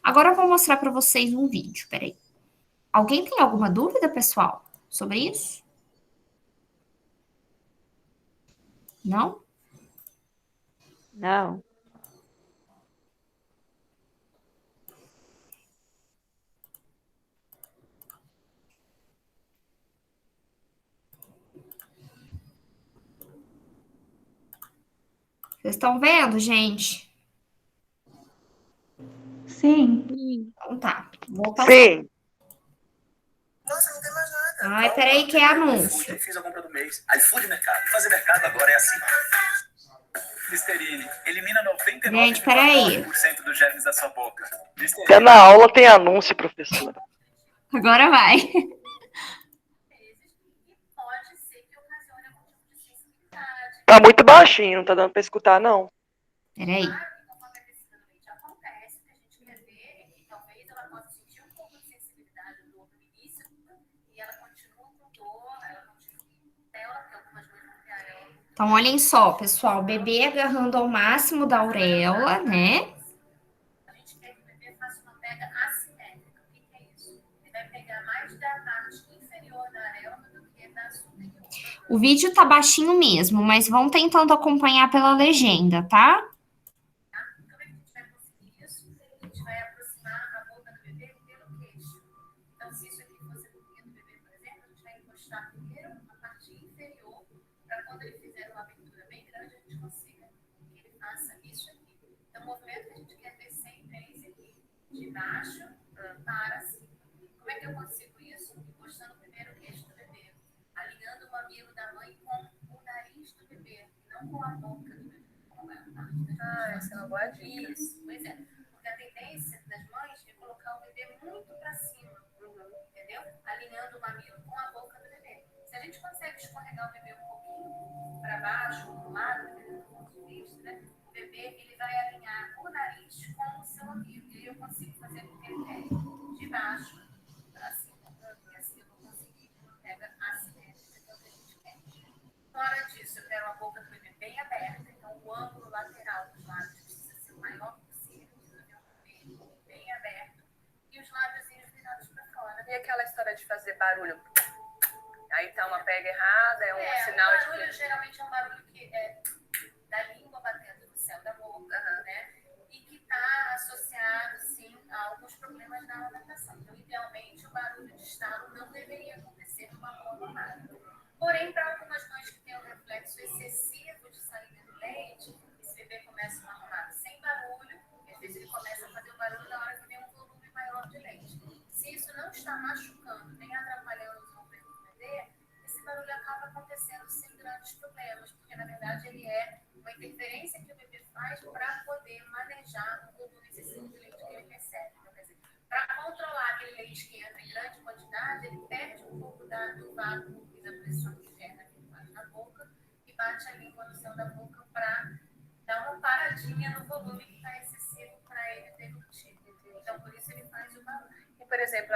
Speaker 1: Agora eu vou mostrar para vocês um vídeo, peraí. Alguém tem alguma dúvida, pessoal, sobre isso? Não?
Speaker 4: Não.
Speaker 1: Vocês estão vendo, gente?
Speaker 7: Sim.
Speaker 1: Então tá, vou passar.
Speaker 2: Sim.
Speaker 8: Nossa, não tem mais nada.
Speaker 1: Ai, peraí que é anúncio.
Speaker 8: Fiz a compra do mês. iFood Mercado. Fazer mercado agora é assim. Listerine. Elimina
Speaker 1: Gente, peraí.
Speaker 8: 99,9% dos germes da sua boca. Listerine.
Speaker 2: Até na aula tem anúncio, professora.
Speaker 1: Agora vai.
Speaker 2: Tá muito baixinho, não tá dando pra escutar, não.
Speaker 1: Peraí. Então, olhem só, pessoal, bebê agarrando ao máximo da auréola, né?
Speaker 9: A gente quer que o bebê faça uma pega assimétrica. O que é isso? Ele vai pegar mais da parte inferior da areola do que da superior.
Speaker 1: O vídeo tá baixinho mesmo, mas vão tentando acompanhar pela legenda, tá?
Speaker 9: Como é que a gente vai conseguir isso? A gente vai aproximar a boca do bebê pelo queixo. Então, se isso aqui fosse a boquinha do bebê, por exemplo, a gente vai encostar primeiro a parte inferior, para quando ele fizer uma abertura bem grande, a gente consiga que ele faça isso aqui. Então, o movimento que a gente quer ver sempre é esse aqui, de baixo para cima. Como é que eu consigo isso? Encostando primeiro o queixo do bebê, alinhando o mamilo da mãe com o nariz do bebê, não com a boca do bebê. Essa é uma boa dica. Isso, pois é. Porque a tendência das mães é colocar o bebê muito para cima, entendeu? Alinhando o mamilo com a boca do bebê. Se a gente consegue escorregar o bebê um pouquinho para baixo, para o lado, dependendo do ponto de vista, né? O bebê ele vai alinhar o nariz com o seu mamilo. E aí eu consigo fazer com que ele pegue de baixo para cima. E assim eu vou conseguir uma pega assimétrica, que é o que a gente quer. Fora disso, eu quero a boca do bebê bem aberta. Então, o ângulo lateral dos lábios precisa ser o maior possível. Precisa ter um bebê bem aberto. E os lábios virados para fora.
Speaker 10: E aquela história de fazer barulho? Aí tá uma pega errada, é um sinal de que...
Speaker 9: O barulho geralmente é um barulho que é da língua batendo no céu da boca, né? E que está associado, sim, a alguns problemas na amamentação. Então, idealmente, o barulho de estalo não deveria acontecer numa boa mamada. Porém, para algumas mães que têm um reflexo excessivo de saída do leite, esse bebê começa uma mamada sem interferência que o bebê faz para poder manejar o volume excessivo de leite que ele recebe. Então, quer dizer, para controlar aquele leite que entra em grande quantidade, ele perde um pouco do vácuo e da pressão interna que faz na boca e bate ali em condição da boca para dar uma paradinha no volume que está excessivo para ele deglutir. Então, por isso ele faz o barulho.
Speaker 10: E, por exemplo,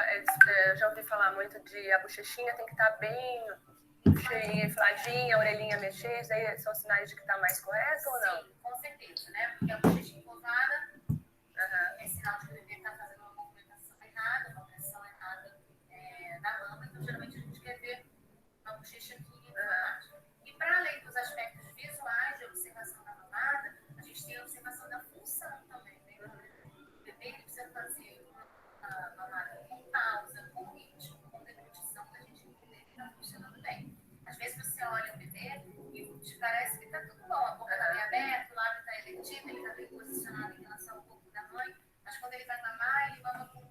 Speaker 10: já ouvi falar muito de a bochechinha tem que estar bem cheinha, infladinha, a orelhinha mexer, isso aí são sinais de que está mais correto ou não?
Speaker 9: Sim, com certeza, né? Porque a bochechinha empolvada é sinal de que o bebê está fazendo uma movimentação errada, uma pressão errada na mama. Então, geralmente, a gente quer ver uma bochecha aqui inflamada. E para além dos aspectos visuais de observação da mamada, a gente tem a observação da função também, né? O bebê precisa fazer uma mamada com pausa, com ritmo, com deglutição, para a gente entender que está funcionando bem. Às vezes você olha o bebê e te parece que está tudo bom, a boca está bem aberta, o lábio está eletivo, ele está bem posicionado em relação ao corpo da mãe, mas quando ele vai mamar, ele mama com um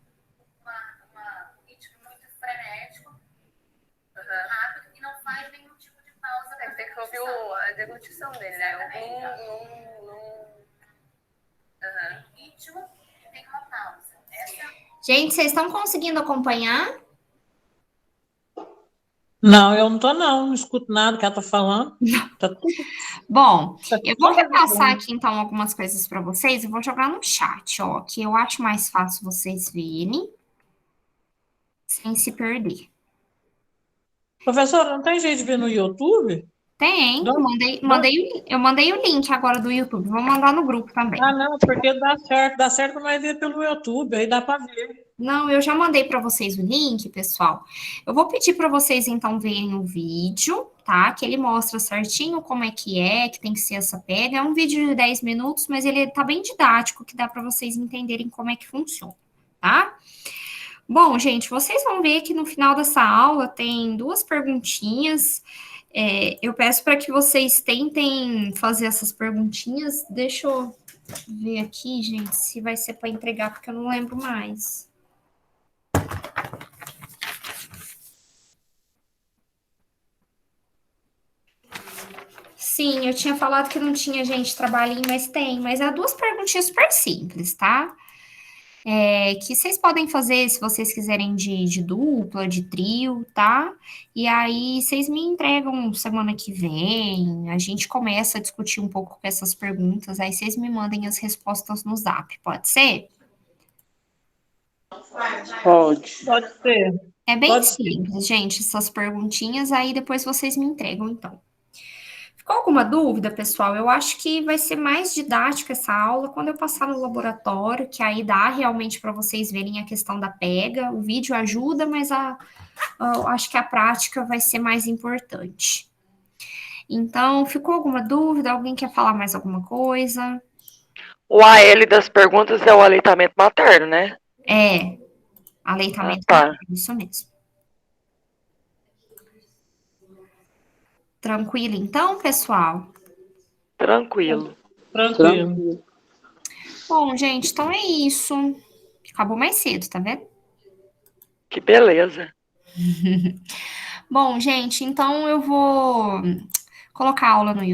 Speaker 9: ritmo muito frenético, rápido, e não faz nenhum tipo de pausa.
Speaker 10: Tem que ouvir a deglutição dele, né?
Speaker 9: Tem ritmo e tem uma pausa.
Speaker 1: Gente, vocês estão conseguindo acompanhar?
Speaker 3: Não, eu não tô não escuto nada que ela tá falando. Tá tudo,
Speaker 1: Bom,
Speaker 3: tá
Speaker 1: eu vou
Speaker 3: tudo
Speaker 1: repassar
Speaker 3: bem.
Speaker 1: aqui então algumas coisas para vocês. Eu vou jogar no chat, ó, que eu acho mais fácil vocês verem sem se perder.
Speaker 3: Professora, não tem jeito de ver no YouTube?
Speaker 1: Tem,
Speaker 3: Não,
Speaker 1: eu mandei o link agora do YouTube. Vou mandar no grupo também.
Speaker 3: não, porque dá certo, mas ver pelo YouTube, aí dá para ver.
Speaker 1: Não, eu já mandei para vocês o link, pessoal. Eu vou pedir para vocês então verem o vídeo, tá? Que ele mostra certinho como é, que tem que ser essa pega. É um vídeo de 10 minutos, mas ele tá bem didático, que dá para vocês entenderem como é que funciona, tá? Bom, gente, vocês vão ver que no final dessa aula tem 2 perguntinhas. Eu peço para que vocês tentem fazer essas perguntinhas. Deixa eu ver aqui, gente, se vai ser para entregar, porque eu não lembro mais. Sim, eu tinha falado que não tinha gente trabalhinho, mas tem. Mas há 2 perguntinhas super simples, tá? Que vocês podem fazer se vocês quiserem de dupla, de trio, tá? E aí vocês me entregam semana que vem, a gente começa a discutir um pouco com essas perguntas, aí vocês me mandem as respostas no Zap, pode ser?
Speaker 5: Pode.
Speaker 3: Pode ser.
Speaker 1: É bem
Speaker 3: Pode ser.
Speaker 1: simples, gente, essas perguntinhas, aí depois vocês me entregam, então. Ficou alguma dúvida, pessoal? Eu acho que vai ser mais didática essa aula quando eu passar no laboratório, que aí dá realmente para vocês verem a questão da pega. O vídeo ajuda, mas eu acho que a prática vai ser mais importante. Então, ficou alguma dúvida? Alguém quer falar mais alguma coisa?
Speaker 2: O AL das perguntas é o aleitamento materno, né?
Speaker 1: Aleitamento
Speaker 2: tá.
Speaker 1: materno, isso mesmo. Tranquilo, então, pessoal?
Speaker 2: Tranquilo.
Speaker 3: Tranquilo.
Speaker 1: Bom, gente, então é isso. Acabou mais cedo, tá vendo?
Speaker 2: Que beleza.
Speaker 1: Bom, gente, então eu vou colocar a aula no YouTube.